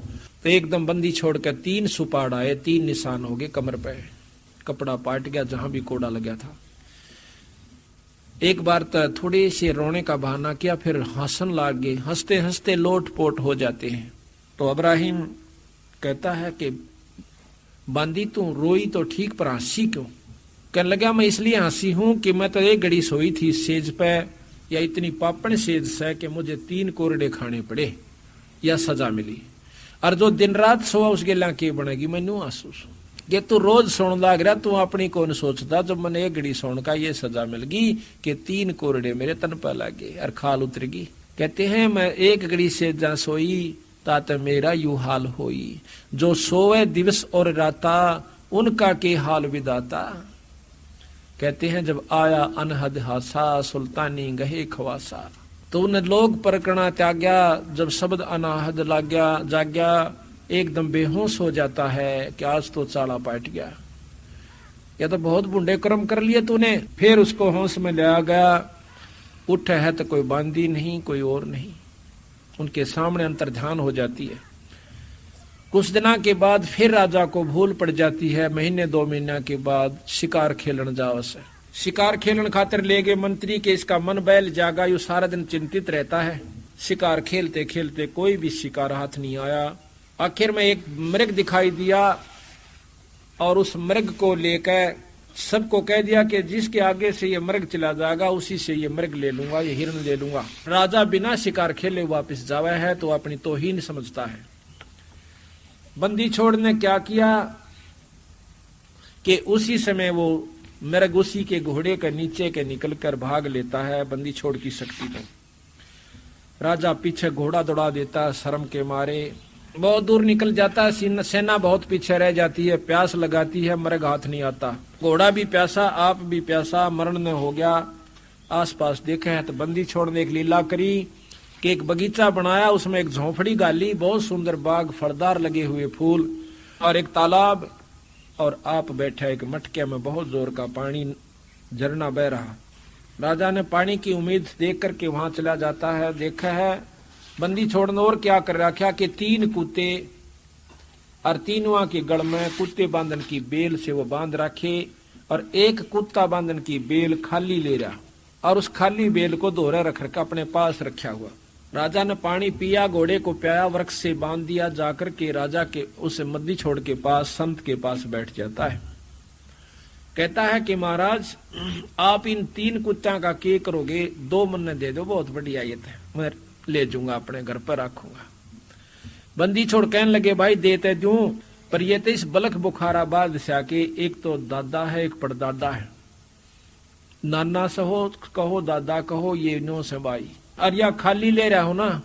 तो एकदम बंदी छोड़कर 3 सुपाड़ आए, 3 निशान हो गए कमर पे, कपड़ा पाट गया जहां भी कोड़ा लगा था। एक बार तो थोड़े से रोने का बहाना किया, फिर हंसन लाग गए, हंसते हंसते लोट पोट हो जाते हैं। तो इब्राहिम कहता है कि बांदी तू रोई तो ठीक पर हंसी क्यों? कहने लगा मैं इसलिए हंसी हूं कि मैं तो एक घड़ी सोई थी सेज पे, या इतनी पापण सेज से कि मुझे 3 कोरडे खाने पड़े या सजा मिली, और जो दिन रात सोआ उस गेला की बनेगी। मैनू आंसू ये तू रोज सोन लाग रहा, तू अपनी कौन सोचता जब मैंने एक घड़ी सोन का ये सजा मिल गई कि 3 कोरडे मेरे तन पर लगे और खाल उतर गई। कहते हैं मैं एक घड़ी से जा सोई तात मेरा यू हाल होई, जो सोए दिवस और राता उनका के हाल विदाता। कहते हैं जब आया अनहद हासा सुल्तानी गहे खवासा, तो उन्हें लोग परकना त्याग्या, जब शब्द अनाहद लाग्या जाग्या, एकदम बेहोश हो जाता है कि आज तो चाला पाट गया, या तो बहुत बुंडे कर्म कर लिए तूने। फिर उसको होश में लिया गया, उठ है तो कोई बांदी नहीं, कोई और नहीं। उनके सामने अंतर्ध्यान हो जाती है। कुछ दिनों के बाद फिर राजा को भूल पड़ जाती है। महीने 2 महीना के बाद शिकार खेलन जाओ से, शिकार खेलन खातिर ले गए मंत्री के। इसका मन बैल जागा, यू सारा दिन चिंतित रहता है। शिकार खेलते खेलते कोई भी शिकार हाथ नहीं आया। आखिर में एक मृग दिखाई दिया और उस मृग को लेकर सबको कह दिया कि जिसके आगे से ये मृग चला जाएगा उसी से ये मृग ले लूंगा, ये हिरण ले लूंगा। राजा बिना शिकार खेले वापस जावा है तो अपनी तौहीन समझता है। बंदी छोड़ ने क्या किया कि उसी समय वो मृग उसी के घोड़े के नीचे के निकलकर भाग लेता है। बंदी छोड़ की शक्ति में राजा पीछे घोड़ा दौड़ा देता है, शर्म के मारे बहुत दूर निकल जाता है। सेना बहुत पीछे रह जाती है, प्यास लगाती है, मृग हाथ नहीं आता। घोड़ा भी प्यासा, आप भी प्यासा, मरण न हो गया। आसपास देखा है तो बंदी छोड़ ने एक लीला करी कि एक बगीचा बनाया, उसमें एक झोंपड़ी डाली, बहुत सुंदर बाग, फलदार लगे हुए फूल और एक तालाब, और आप बैठे एक मटके में बहुत जोर का पानी झरना बह रहा। राजा ने पानी की उम्मीद देख करके वहां चला जाता है। देखा है बंदी छोड़ने और क्या कर रखा कि 3 कुत्ते और तीनों के गल में कुत्ते बांधन की बेल से वो बांध रखे, और एक कुत्ता बांधन की बेल खाली ले रहा, और उस खाली बेल को दोहरा रख रखा अपने पास रखा हुआ। राजा ने पानी पिया, घोड़े को प्याया, वृक्ष से बांध दिया। जाकर के राजा के उस बंदी छोड़ के पास, संत के पास बैठ जाता है। कहता है कि महाराज आप इन 3 कुत्तों का क्या करोगे? 2 मन दे दो, बहुत बढ़िया ये था, मैं ले जाऊंगा अपने घर पर रखूंगा। बंदी छोड़ कहने लगे भाई देते दूं, पर ये तो इस बलख बुखाराबाद से आके एक तो दादा है, एक परदादा है। नाना सहो कहो, दादा कहो, ये नो से भाई, और या खाली ले रहा हो ना,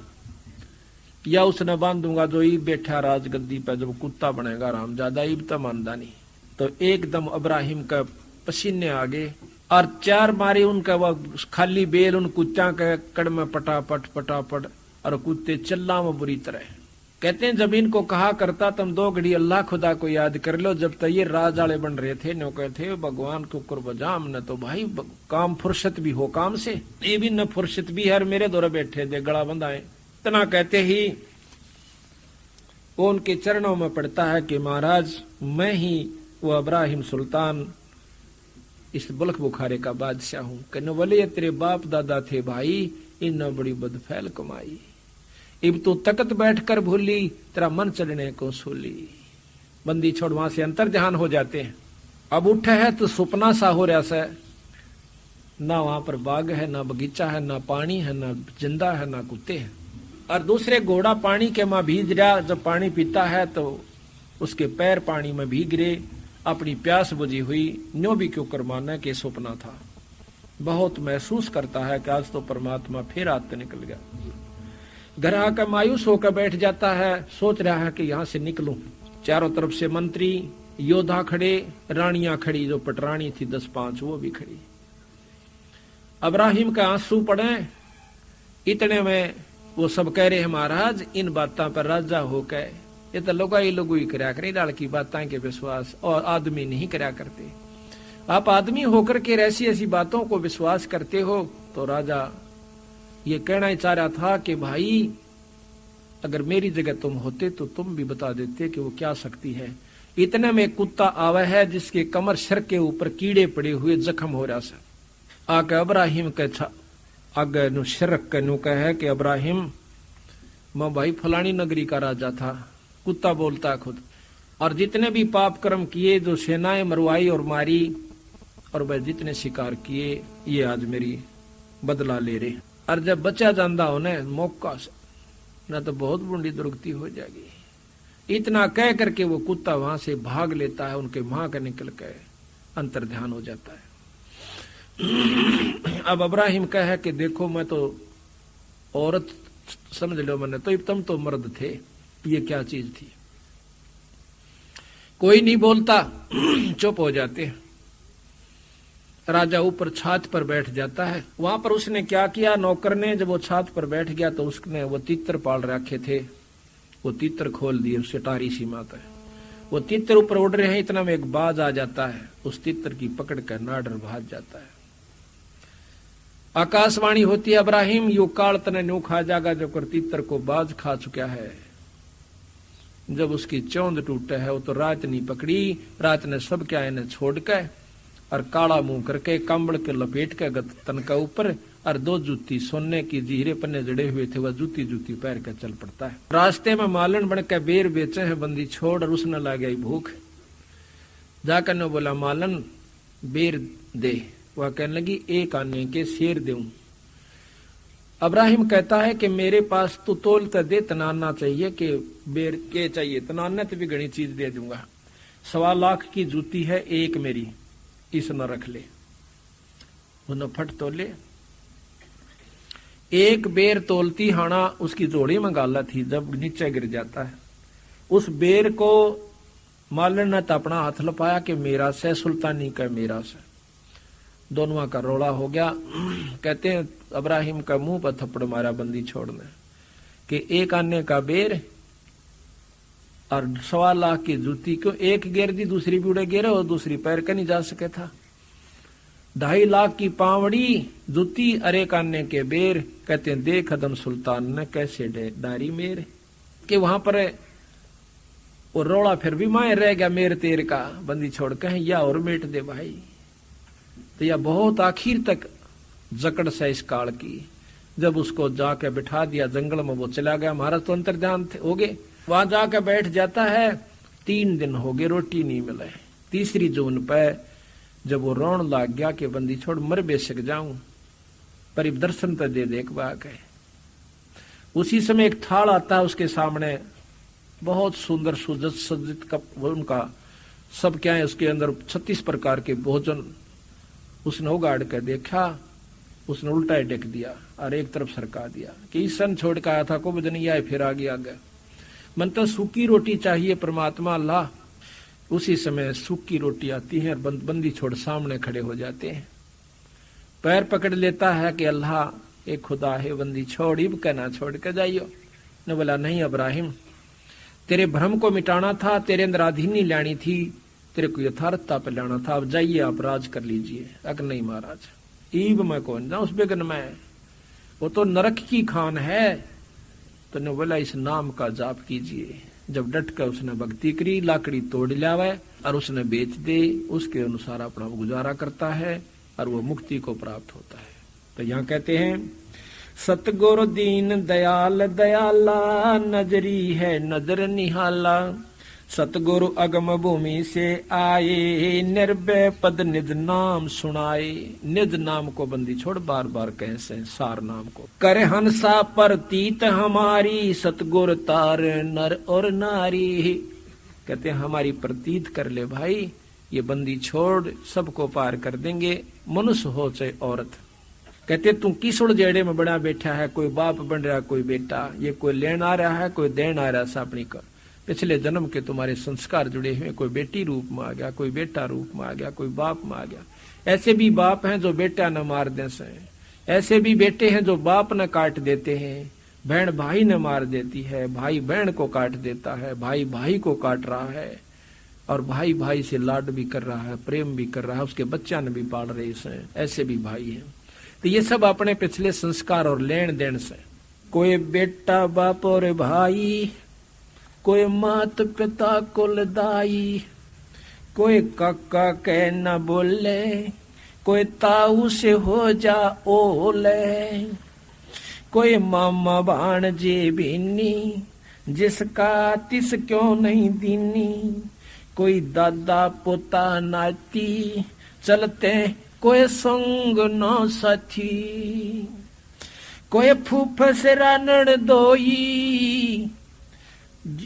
या उसने बांधूंगा जो ई बैठा राजगद्दी पे, जब कुत्ता बनेगा रामजादा, ईब तो मानदा नहीं। तो एकदम इब्राहिम का पसीने आ गए और 4 मारे उनका वो खाली बेल उन कुत्ता के कड़ में पटापट पटापट, और कुत्ते चिल्ला में बुरी तरह। कहते हैं जब इनको कहा करता तुम 2 घड़ी अल्लाह खुदा को याद कर लो, जब तक ये राज वाले बन रहे थे नो कहते भगवान को कुर्बजाम न, तो भाई काम फुर्सत भी हो काम से, ये भी न फुर्सत भी है, मेरे दौरे बैठे दे गला बंधाए। इतना कहते ही वो उनके चरणों में पड़ता है कि महाराज मैं ही वो इब्राहिम सुल्तान इस बुल्क बुखारे का बादशाह हूं। कहने बोले तेरे बाप दादा थे भाई, इन बड़ी बदफैल कमाई, इब तो तकत बैठकर भूली, तेरा मन चलने को सूली। बंदी छोड़ वहां से अंतर ध्यान हो जाते हैं। अब उठे है तो सुपना सा हो रहा से, ना वहां पर बाग है, ना बगीचा है, ना पानी है, ना जिंदा है, ना कुत्ते हैं। और दूसरे घोड़ा पानी के मां भीज रहा, जब पानी पीता है तो उसके पैर पानी में भीग रहे, अपनी प्यास बुझी हुई। न्यो भी क्यों कर माना कि सपना था। बहुत महसूस करता है कि आज तो परमात्मा फिर हाथ निकल गया। घर आकर मायूस होकर बैठ जाता है, सोच रहा है कि यहां से निकलूं। चारों तरफ से मंत्री योद्धा खड़े, रानियां खड़ी, जो पटरानी थी 10-5 वो भी खड़ी। इब्राहिम का आंसू पड़े, इतने में वो सब कह रहे हैं महाराज इन बातों पर राजा होकर, ये तो लोगों ही करया करे डाल की बातें के विश्वास, और आदमी नहीं करया करते। आप आदमी होकर के ऐसी ऐसी बातों को विश्वास करते हो। तो राजा ये कहना ही चाह रहा था कि भाई अगर मेरी जगह तुम होते तो तुम भी बता देते कि वो क्या शक्ति है। इतने में कुत्ता आवा है जिसके कमर सर के ऊपर कीड़े पड़े हुए जख्म हो रहा सा, आके इब्राहिम के आगे नु शरक के नु कहे कि इब्राहिम मैं भाई फलानी नगरी का राजा था। कुत्ता बोलता है खुद, और जितने भी पाप कर्म किए, जो सेनाएं मरवाई और मारी, और वह जितने शिकार किए, ये आज मेरी बदला ले रहे। और जब बचा जाता हो न मौका से, न तो बहुत बुरी दुर्गति हो जाएगी। इतना कह करके वो कुत्ता वहां से भाग लेता है, उनके मां का निकल के अंतर ध्यान हो जाता है। अब इब्राहिम कहे कि देखो मैं तो औरत समझ लो मैंने, तो तुम तो मर्द थे, ये क्या चीज थी। कोई नहीं बोलता, चुप हो जाते हैं। राजा ऊपर छात पर बैठ जाता है। वहां पर उसने क्या किया, नौकर ने जब वो छात पर बैठ गया तो उसने वो तीतर पाल रखे थे, वो तीतर खोल दिए उस अटारी सीमा तक। वो तीतर ऊपर उड़ रहे हैं, इतना में एक बाज आ जाता है, उस तीतर की पकड़ कर नाडर भाग जाता है। आकाशवाणी होती है, अब्राहिम यू काल तने न्यू खा जागा जो कर तीतर को बाज खा चुका है। जब उसकी चौंध टूटे है, वो तो रात नहीं पकड़ी, रात ने सब क्या इन्हें छोड़ के और काला मुंह करके कंबल के लपेट के तन का ऊपर और 2 जूती सोने की जीरे पन्ने जड़े हुए थे, वह जूती जूती पैर के चल पड़ता है। रास्ते में मालन बन के बेर बेचे हैं बंदी छोड़, और उसने ला गई भूख। जाकर ने बोला मालन बेर दे। वह कहने लगी 1 आने के शेर दूं। अब्राहिम कहता है कि मेरे पास तू तोल तो दे, तनाना चाहिए कि बेर के चाहिए, तनाना तो भी घनी चीज दे दूंगा। 1.25 लाख की जूती है, एक मेरी, इस न रख ले। उन्हें फट तोले, एक बेर तोलती हाना उसकी जोड़ी में गाला थी, जब नीचे गिर जाता है उस बेर को मालन ने तो अपना हाथ लपाया कि मेरा से, सुल्तानी का मेरा से। दोनों का रोड़ा हो गया। कहते हैं अब्राहिम का मुंह पर थप्पड़ मारा बंदी छोड़ने कि 1 आने का बेर और 1.25 लाख की जूती, क्यों एक गेर दी दूसरी भी उड़े गेरे, और दूसरी पैर का नहीं जा सके था। 2.5 लाख की पावड़ी जूती, अरे काने के बेर। कहते हैं देख खदम सुल्तान ने कैसे डारी मेर, कि वहां पर वो रोड़ा फिर भी माए रह गया मेर तेर का। बंदी छोड़ के या और मेट दे भाई। तो यह बहुत आखिर तक जकड़ से इस काल की। जब उसको जाके बिठा दिया जंगल में, वो चला गया, महाराज तो अंतर्ध्यान हो गए। वहां जाके बैठ जाता है, 3 दिन हो गए रोटी नहीं मिले। 3री जून पे जब वो रोन लाग गया कि बंदी छोड़ मर बेशक जाऊं, पर दर्शन तो दे देख बाक है। उसी समय एक थाल आता है उसके सामने, बहुत सुंदर सुजत सज्जित कप उनका सब क्या है, उसके अंदर 36 प्रकार के भोजन। उसने उगाड़ कर देखा, उसने उल्टा ही टेक दिया और एक तरफ सरका दिया कि इस सन छोड़ के आया था को बदन आए, फिर आगे आ गया। मन तो सूखी रोटी चाहिए परमात्मा अल्लाह। उसी समय सूखी रोटी आती है, बंदी छोड़ सामने खड़े हो जाते हैं। पैर पकड़ लेता है कि अल्लाह एक खुदा है, बंदी छोड़ ही कहना छोड़ के जाइयो। ने बोला नहीं अब्राहिम, तेरे भ्रम को मिटाना था, तेरे अंदर आधीनी लानी थी, तेरे को यथार्थता पे लाना था। अब जाइए आप राज कर लीजिए। अगर नहीं महाराज, ईब मैं कौन जाऊं उस बेगन में, वो तो नरक की खान है। तो ने बोला इस नाम का जाप कीजिए। जब डट कर उसने भक्ति करी, लाकड़ी तोड़ लावे और उसने बेच दे, उसके अनुसार अपना गुजारा करता है और वो मुक्ति को प्राप्त होता है। तो यहाँ कहते हैं सतगुरु दीन दयाल दयाला, नजरी है नजर निहाला। सतगुरु अगम भूमि से आए, निर्भय पद निज नाम सुनाए। निज नाम को बंदी छोड़ बार बार कहे से सार नाम को। करे हंसा प्रतीत हमारी, सतगुरु तार नर और नारी। कहते हैं हमारी प्रतीत कर ले भाई, ये बंदी छोड़ सबको पार कर देंगे, मनुष्य हो चाहे औरत। कहते तू किस उड़जेड़े में बड़ा बैठा है, कोई बाप बन रहा कोई बेटा, ये कोई लेन आ रहा है कोई देन आ रहा है। सापनी का पिछले जन्म के तुम्हारे संस्कार जुड़े हुए, कोई बेटी रूप में आ गया, कोई बेटा रूप में आ गया, कोई बाप में आ गया। ऐसे भी बाप हैं जो बेटा न मार दे से, ऐसे भी बेटे हैं जो बाप न काट देते हैं, बहन भाई न मार देती है, भाई बहन को काट देता है, भाई भाई को काट रहा है, और भाई भाई से लाड भी कर रहा है, प्रेम भी कर रहा है, उसके बच्चा ने भी पाल रहे से। ऐसे भी भाई हैं। तो ये सब अपने पिछले संस्कार और लेन देन से। कोई बेटा बाप और भाई, कोई मात पिता कुलदाई, कोई काका कह न बोले, कोई ताऊ से हो जा ओले, कोई मामा भाणजे बीनी, जिसका तिस क्यों नहीं दीनी, कोई दादा पोता नाती, चलते कोई संग न साथी, कोई फूफस रानड़ दोई,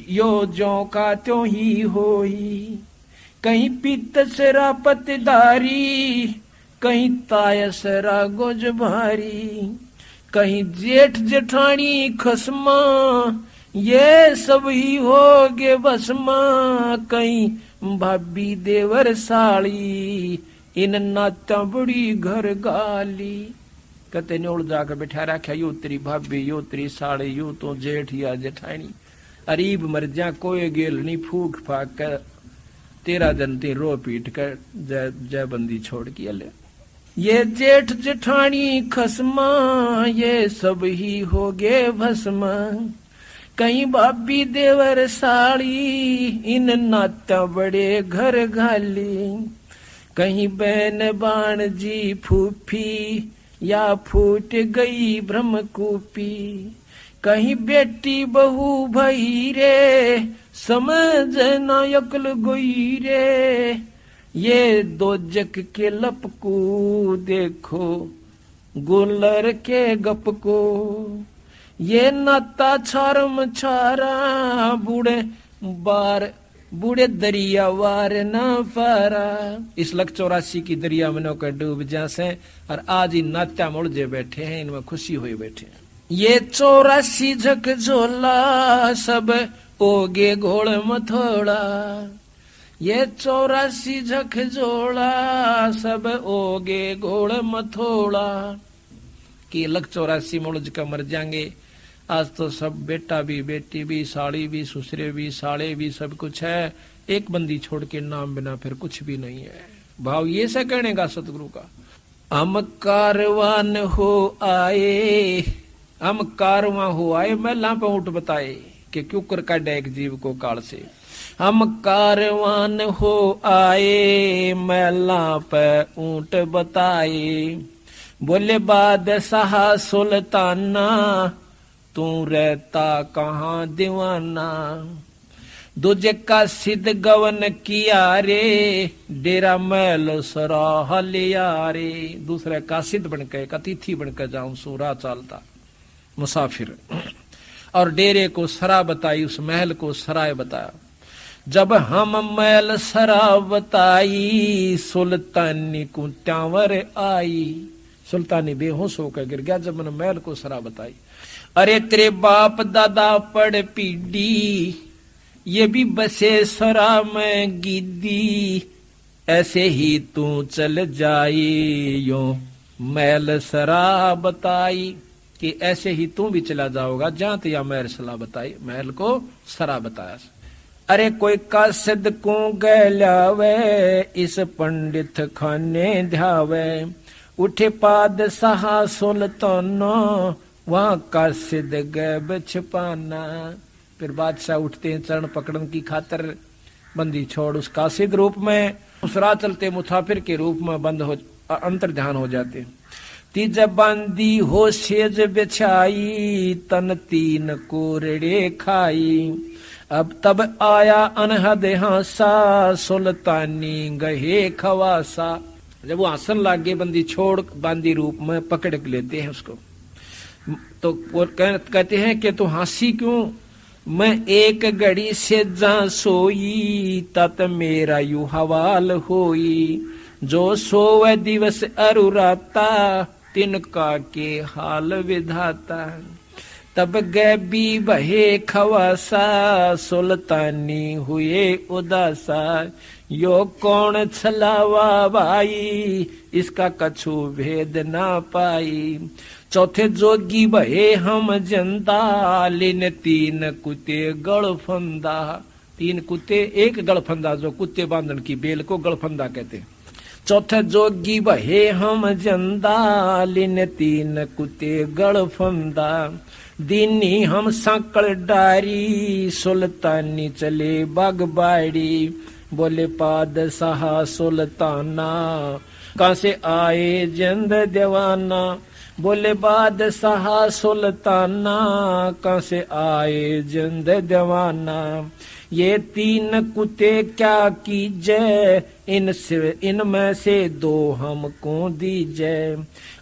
यो जो का त्यों ही होई, कहीं पित्त सरा पतदारी, कहीं ताय सरा गोज भारी, कहीं जेठ जेठानी खसमा, ये सब ही हो गे बसमा, कहीं भाभी देवर साली, इन नाता बड़ी घर गाली। कहते न्योड़ जाकर बैठा रखा, यो तेरी भाभी, यो तेरी साली, यो तो जेठ या जेठानी। अरीब मर जा कोई गेल नहीं फूक फाक कर 13 जनती रो पीट कर जय जय बंदी छोड़ के ले। ये जेठ जेठानी खसमा ये सब ही हो गे भस्मा, कहीं भाभी देवर साड़ी इन नाता बड़े घर घाली, कहीं बहन बाण जी फूफी या फूट गई ब्रह्मकूपी, कहीं बेटी बहू भई रे समझ न अकल गोई रे, ये दो जग के लपकू देखो गुलर के गप को, ये नाता छारम छारा बूढ़े दरिया वार न पारा। इस लख 84 की दरिया में नौकर डूब जासे और आज ही नात्या मुड़जे बैठे हैं, इनमें खुशी हुई बैठे हैं। ये 84 झक झोला सब ओगे घोड़ मथोड़ा, ये 84 झक झोला सब ओगे घोड़ मथोड़ा, कि लख 84 मुड़ज का मर जाएंगे। आज तो सब बेटा भी बेटी भी साड़ी भी ससुरे भी साड़े भी सब कुछ है, एक बंदी छोड़ के नाम बिना फिर कुछ भी नहीं है। भाव ये से कहने का सतगुरु का, हम कारवान हो आए, हम कारवां हो आए महला पे ऊँट बताए कि क्यों कर काटे एक जीव को काल से। हम कारवान हो आए महला पे ऊँट बताए, बोले बादशाह सुल्ताना तू रहता कहाँ दीवाना, दूजे का सिद्ध गवन किया रे डेरा मैल सराह लिया रे। दूसरे का सिद्ध बनकर एक अतिथि बनकर जाऊं सूरा चालता मुसाफिर, और डेरे को सरा बताई, उस महल को सराय बताया। जब हम महल सरा बताई सुल्तानी को त्यावर आई, सुल्तानी बेहोश होकर गिर गया जब मैंने महल को सरा बताई। अरे तेरे बाप दादा पड़ पीडी ये भी बसे सरा में गिद्दी, ऐसे ही तू चल जाई यो महल सरा बताई, कि ऐसे ही तू भी चला जाओगा जहां या महल सरा बताई, महल को सरा बताया। अरे कोई कासिद को गैलावे इस पंडित खाने ध्यावे, उठे पादशाह सुल्ताना वहां कासिद गैब छिपाना। फिर बादशाह उठते हैं चरण पकड़न की खातर, बंदी छोड़ उस कासिद रूप में उस राह चलते मुसाफिर के रूप में बंद हो अंतर ध्यान हो जाते। तीज बंदी हो सेज बिछाई तन 3 कोरड़े खाई, अब तब आया अनहद हासा सुल्तानी गहे खवासा। जब वो आसन लागे बंदी छोड़ बांदी रूप में पकड़ के लेते हैं उसको, तो कहते हैं कि तू हंसी क्यों, मैं एक घड़ी से जा सोई तत मेरा यू हवाल होई, जो सोवे दिवस अरुराता तिनका के हाल विधाता। तब गैबी बहे खवासा सुल्तानी हुए उदासा, यो कौन छलावा भाई इसका कछु भेद ना पाई। चौथे जोगी बहे हम जनता लेने 3 कुत्ते गड़फंदा, 3 कुत्ते एक गड़फंदा, जो कुत्ते बांधन की बेल को गड़फंदा कहते। चौथे जोगी बहे हम जनता लेने 3 कुत्ते गड़फंदा, दीनी हम सांकड़ डारी सुल्तानी चले बागबाड़ी। बोले पादशाह सुल्ताना कहाँ से आए जिंद दीवाना, बोले बादशाह सुल्ताना कहाँ से आए जिंद दीवाना। ये 3 कुत्ते क्या कीजे इनमें से 2 हमको दीजे।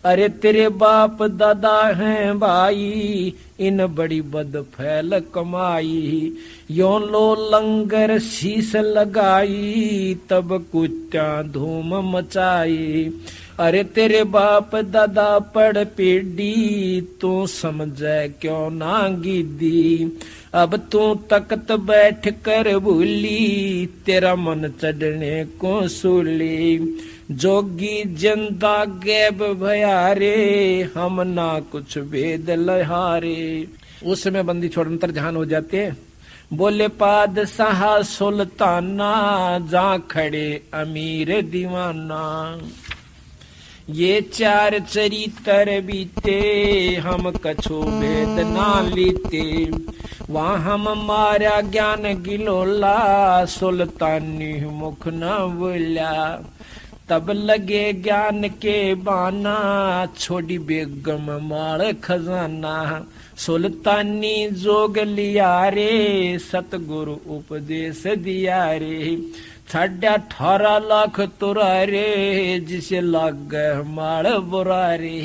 अरे तेरे बाप दादा हैं भाई इन बड़ी बद फैल कमाई, यो लो लंगर शीश लगाई तब कुत्ता धूम मचाई। अरे तेरे बाप दादा पड़ पेडी तू समझे क्यों ना गिद्दी, अब तू तख्त बैठ कर भूली तेरा मन चढ़ने को सूली। जोगी जिंदा गैब भयारे हम ना कुछ भेद लहारे। उस समय बंदी छोड़ अंतर ध्यान हो जाते हैं, बोले पादशाह सुल्ताना जा खड़े अमीर दीवाना। ये चार चरित्र बीते हम कछु भेद ना लीते। वहाँ हम मारा ज्ञान गिलोला सुल्तानी मुख न बोला। तब लगे ज्ञान के बाना छोड़ी बेगम माल खजाना। सुल्तानी जोग लिया रे सतगुरु उपदेश दिया रे। 18.5 लाख तुरा रे जिसे लाग माल बुरा रे।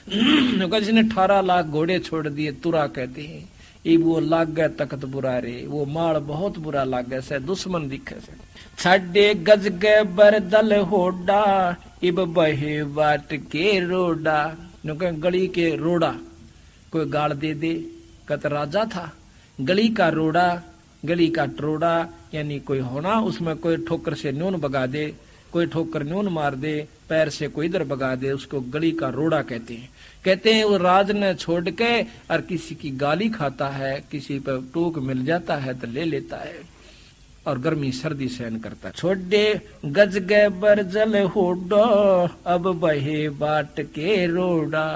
जिसने 18 लाख घोड़े छोड़ दिए तुरा कहते हैं। इब वो लाग गए तख्त बुरा रे, वो माल बहुत बुरा लाग गए से दुश्मन दिखे से। छड़े गज गए बरदल होडा इब बहे बाट के रोडा। गली के रोडा कोई गाड़ दे दे कत राजा था। गली का रोडा गली का टरोडा यानी कोई होना, उसमें कोई ठोकर से न्यून बगा दे, कोई ठोकर न्यून मार दे, पैर से कोई इधर बगा दे, उसको गली का रोडा कहते हैं। कहते हैं वो राज ने छोड़ के और किसी की गाली खाता है, किसी पर टोक मिल जाता है तो ले लेता है और गर्मी सर्दी सहन करता है। छोड़े गज गए बरजल होडो अब बहे बाट के रोडा।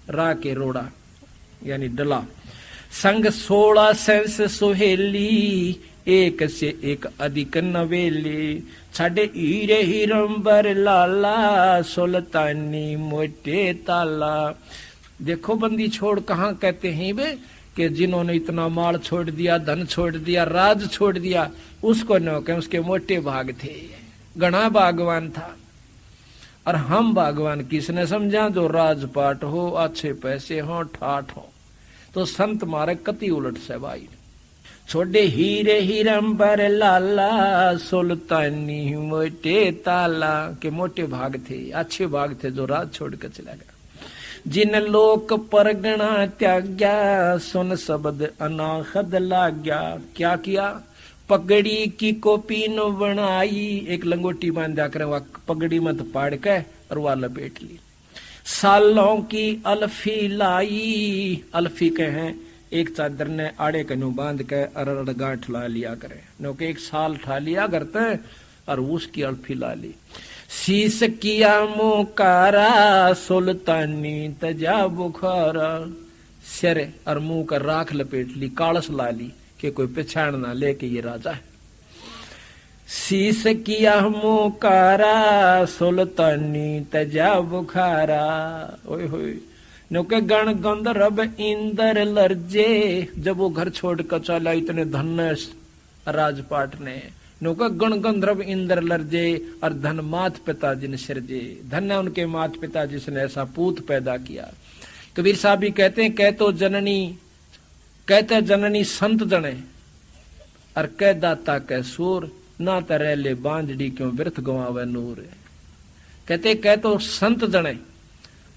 रा के रोडा यानी डला। संग 16 सेंस सुहेली एक से एक अधिक नवेली। छड़े हीरे हिरंबर लाला सुल्तानी मोटे ताला। देखो बंदी छोड़ कहाँ कहते हैं वे कि जिन्होंने इतना माल छोड़ दिया, धन छोड़ दिया, राज छोड़ दिया, उसको न कहें उसके मोटे भाग थे। घना भागवान था। और हम भगवान किसने समझा? जो राजपाट हो, अच्छे पैसे हो, ठाठ हो। तो संत मारे कति उलट से भाई। छोड़े हीरे हिरंबर लाला सुल्तानी मोटे ताला के मोटे भाग थे, अच्छे भाग थे जो राज छोड़ कर चला गया। जिन लोक परगना त्याग्या सुन शब्द अनाहद लाग्या। क्या किया? पगड़ी की कोपी न बनाई। एक लंगोटी बांधा कर वह पगड़ी मत पाड़ के और वह लपेट ली। सालों की अल्फी लाई। अल्फी के हैं एक चादर ने आड़े कन्यू बांध के अरड़ गांठ ला लिया करे। नो के एक साल ठा लिया करते और उसकी अल्फी ला ली। शीश किया मोकारा सुल्तानी तजा बुखारा। सिर और मुंह का राख लपेट ली, कालस ला ली कि कोई पहचान ना ले कि ये राजा है। शीश किया मोकारा सुल्तानी तजा बुखारा। ओए होए नौके गण गंधर्व इंदर लर्जे। जब वो घर छोड़ कर चला इतने धन्य राजपाट ने। नौका गण गंधर्व इंदर लर्जे और धन मात पिता जिन सिरजे। धन्य उनके मात पिता जिसने ऐसा पूत पैदा किया। कबीर साहब भी कहते हैं कहते जननी संत जने और कह दाता कह सूर ना तरह ले बांझड़ी क्यों व्यर्थ गवावे नूर। कहते कह तो संत जने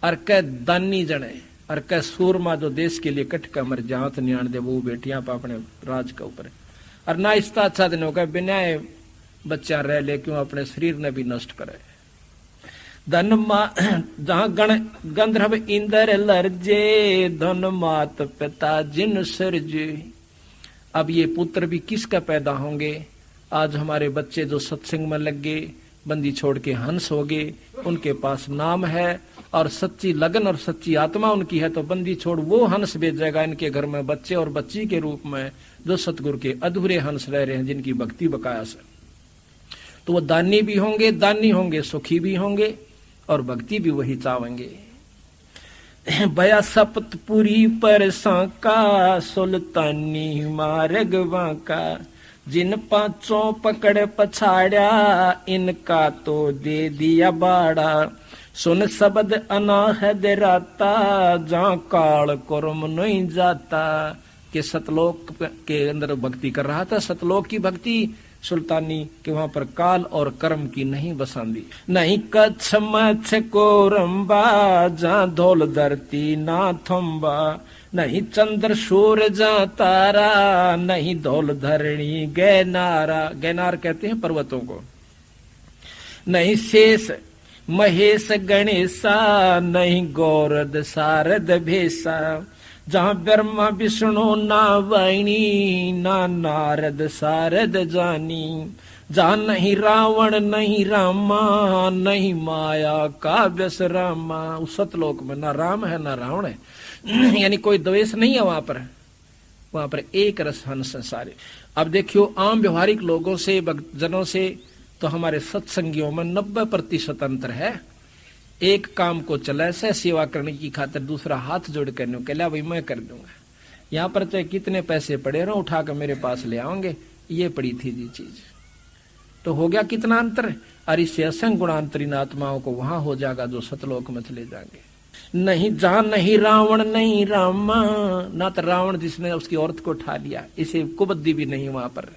और कह दानी जने और कह सूरमा जो देश के लिए कट कर मर जात न्याण दे वो बेटियां अपने राज के ऊपर। और ना इसका अच्छा दिन होगा बिना बच्चा रह ले क्यों अपने शरीर ने भी नष्ट करे। धन जहां गण गंधर्व इंदर लर्जे धन मात पिता जिन सरजे। अब ये पुत्र भी किसका पैदा होंगे? आज हमारे बच्चे जो सत्संग में लग गए, बंदी छोड़ के हंस हो गए, उनके पास नाम है और सच्ची लगन और सच्ची आत्मा उनकी है, तो बंदी छोड़ वो हंस भेजेगा इनके घर में बच्चे और बच्ची के रूप में जो सतगुरु के अधूरे हंस रह रहे हैं, जिनकी भक्ति बकाया से। तो वो दानी भी होंगे, सुखी भी होंगे और भक्ति भी वही चाहेंगे। भया सप्तपुरी पर सांका सुल्तानी मार्ग बांका। जिन पांचों पकड़ पछाड़ा इनका तो दे दिया बाड़ा। सुन शब्द अनाहद राता जहाँ काल कुर्म नहीं जाता। के सतलोक के अंदर भक्ति कर रहा था, सतलोक की भक्ति सुल्तानी के वहां पर काल और कर्म की नहीं बसांदी। नहीं कच्छ मच्छ को रंबा जहाँ धोल धरती ना थम्बा। नहीं चंद्र सूर्य जहाँ तारा नहीं धोल धरणी गैनारा। गैनार कहते हैं पर्वतों को। नहीं शेष महेश गणेशा नहीं गौरद सारद भेसा। जहां ब्रह्मा विष्णु ना वाणी ना नारद सारद जानी, जहां नहीं रावण नहीं रामा नहीं माया का व्यस रामा। उस सतलोक में ना राम है ना रावण है, यानी कोई द्वेष नहीं है वहां पर एक रस हंस सारे। अब देखियो आम व्यवहारिक लोगों से भक्तजनों से तो हमारे सत्संगियों में 90% अंतर है। एक काम को चला से सेवा करने की खातिर दूसरा हाथ जोड़ करने कहला भाई मैं कर दूंगा, यहाँ पर चाहे कितने पैसे पड़े रहो उठा कर मेरे पास ले आओगे, ये पड़ी थी जी चीज। तो हो गया कितना अंतर। और इससे असंग गुणांतरीन आत्माओं को वहां हो जाएगा जो सतलोक में चले जाएंगे। नहीं जहां नहीं रावण नहीं रामा, ना तो रावण जिसने उसकी औरत को उठा लिया, इसे कुबद्दी भी नहीं वहां पर,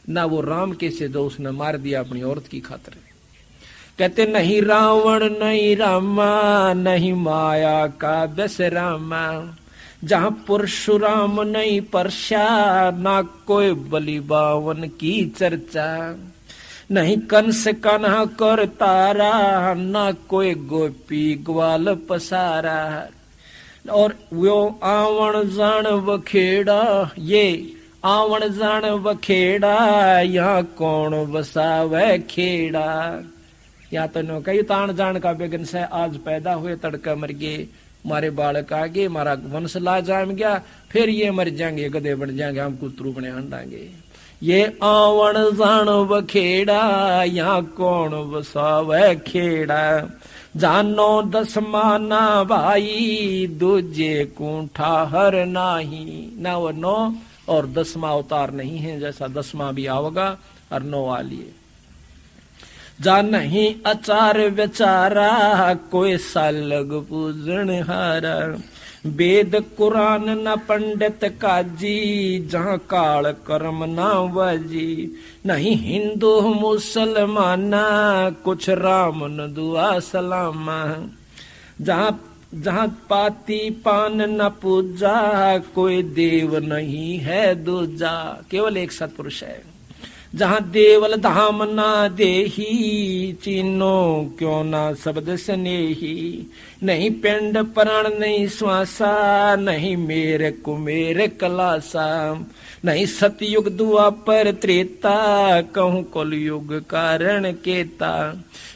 ना वो राम के से जो उसने मार दिया अपनी औरत की खातिर। कहते नहीं रावण नहीं रामा नहीं माया का व्यस रामा, जहां परशुराम नहीं परशा ना कोई बलि बावन की चर्चा, नहीं कंस कान्हा कर तारा ना कोई गोपी ग्वाल पसारा, और वो आवण जान बखेड़ा, ये आवण जान बखेड़ा यहाँ कौन बसावे खेड़ा। या तो नो कई तान जान का बेगन से आज पैदा हुए तड़का मर गए, मारे बालक आ गए, मारा वंश ला जाम गया, फिर ये मर जाएंगे गधे बन जाएंगे, हम कुतरू बने हंडाएंगे। ये आवण जान बखेड़ा यहाँ कौन बसावे खेड़ा, जानो दसमाना भाई दूजे कुंठा हर नाही, ना वो 9 और 10वां अवतार नहीं है, जैसा 10वां भी आओगा और 9 आ लिए। जा नहीं अचार बेचारा कोई सालग पूजन हारा, वेद कुरान न पंडित काजी जहाँ काल कर्म ना बाजी, नहीं हिंदू मुसलमाना कुछ राम न दुआ सलामा, जहाँ पाती पान न पूजा कोई देव नहीं है दूजा, केवल एक सत्पुरुष है। जहाँ देवल धाम ना देही चीनो क्यों ना शब्द स्नेही, नहीं पिंड प्राण नहीं श्वासा नहीं मेरे कुमेर कलासा, नहीं सतयुग दुआ पर त्रेता कहूँ कलयुग कारण केता,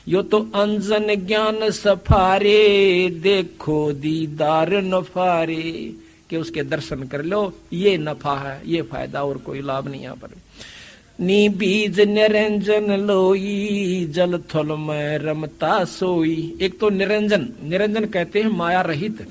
यो तो अंजन ज्ञान सफारे देखो दीदार नफारे, कि उसके दर्शन कर लो, ये नफा है, ये फायदा, और कोई लाभ नहीं यहाँ पर। नी बीज निरंजन लोई जल थल में रमता सोई, एक तो निरंजन, निरंजन कहते हैं माया रहित,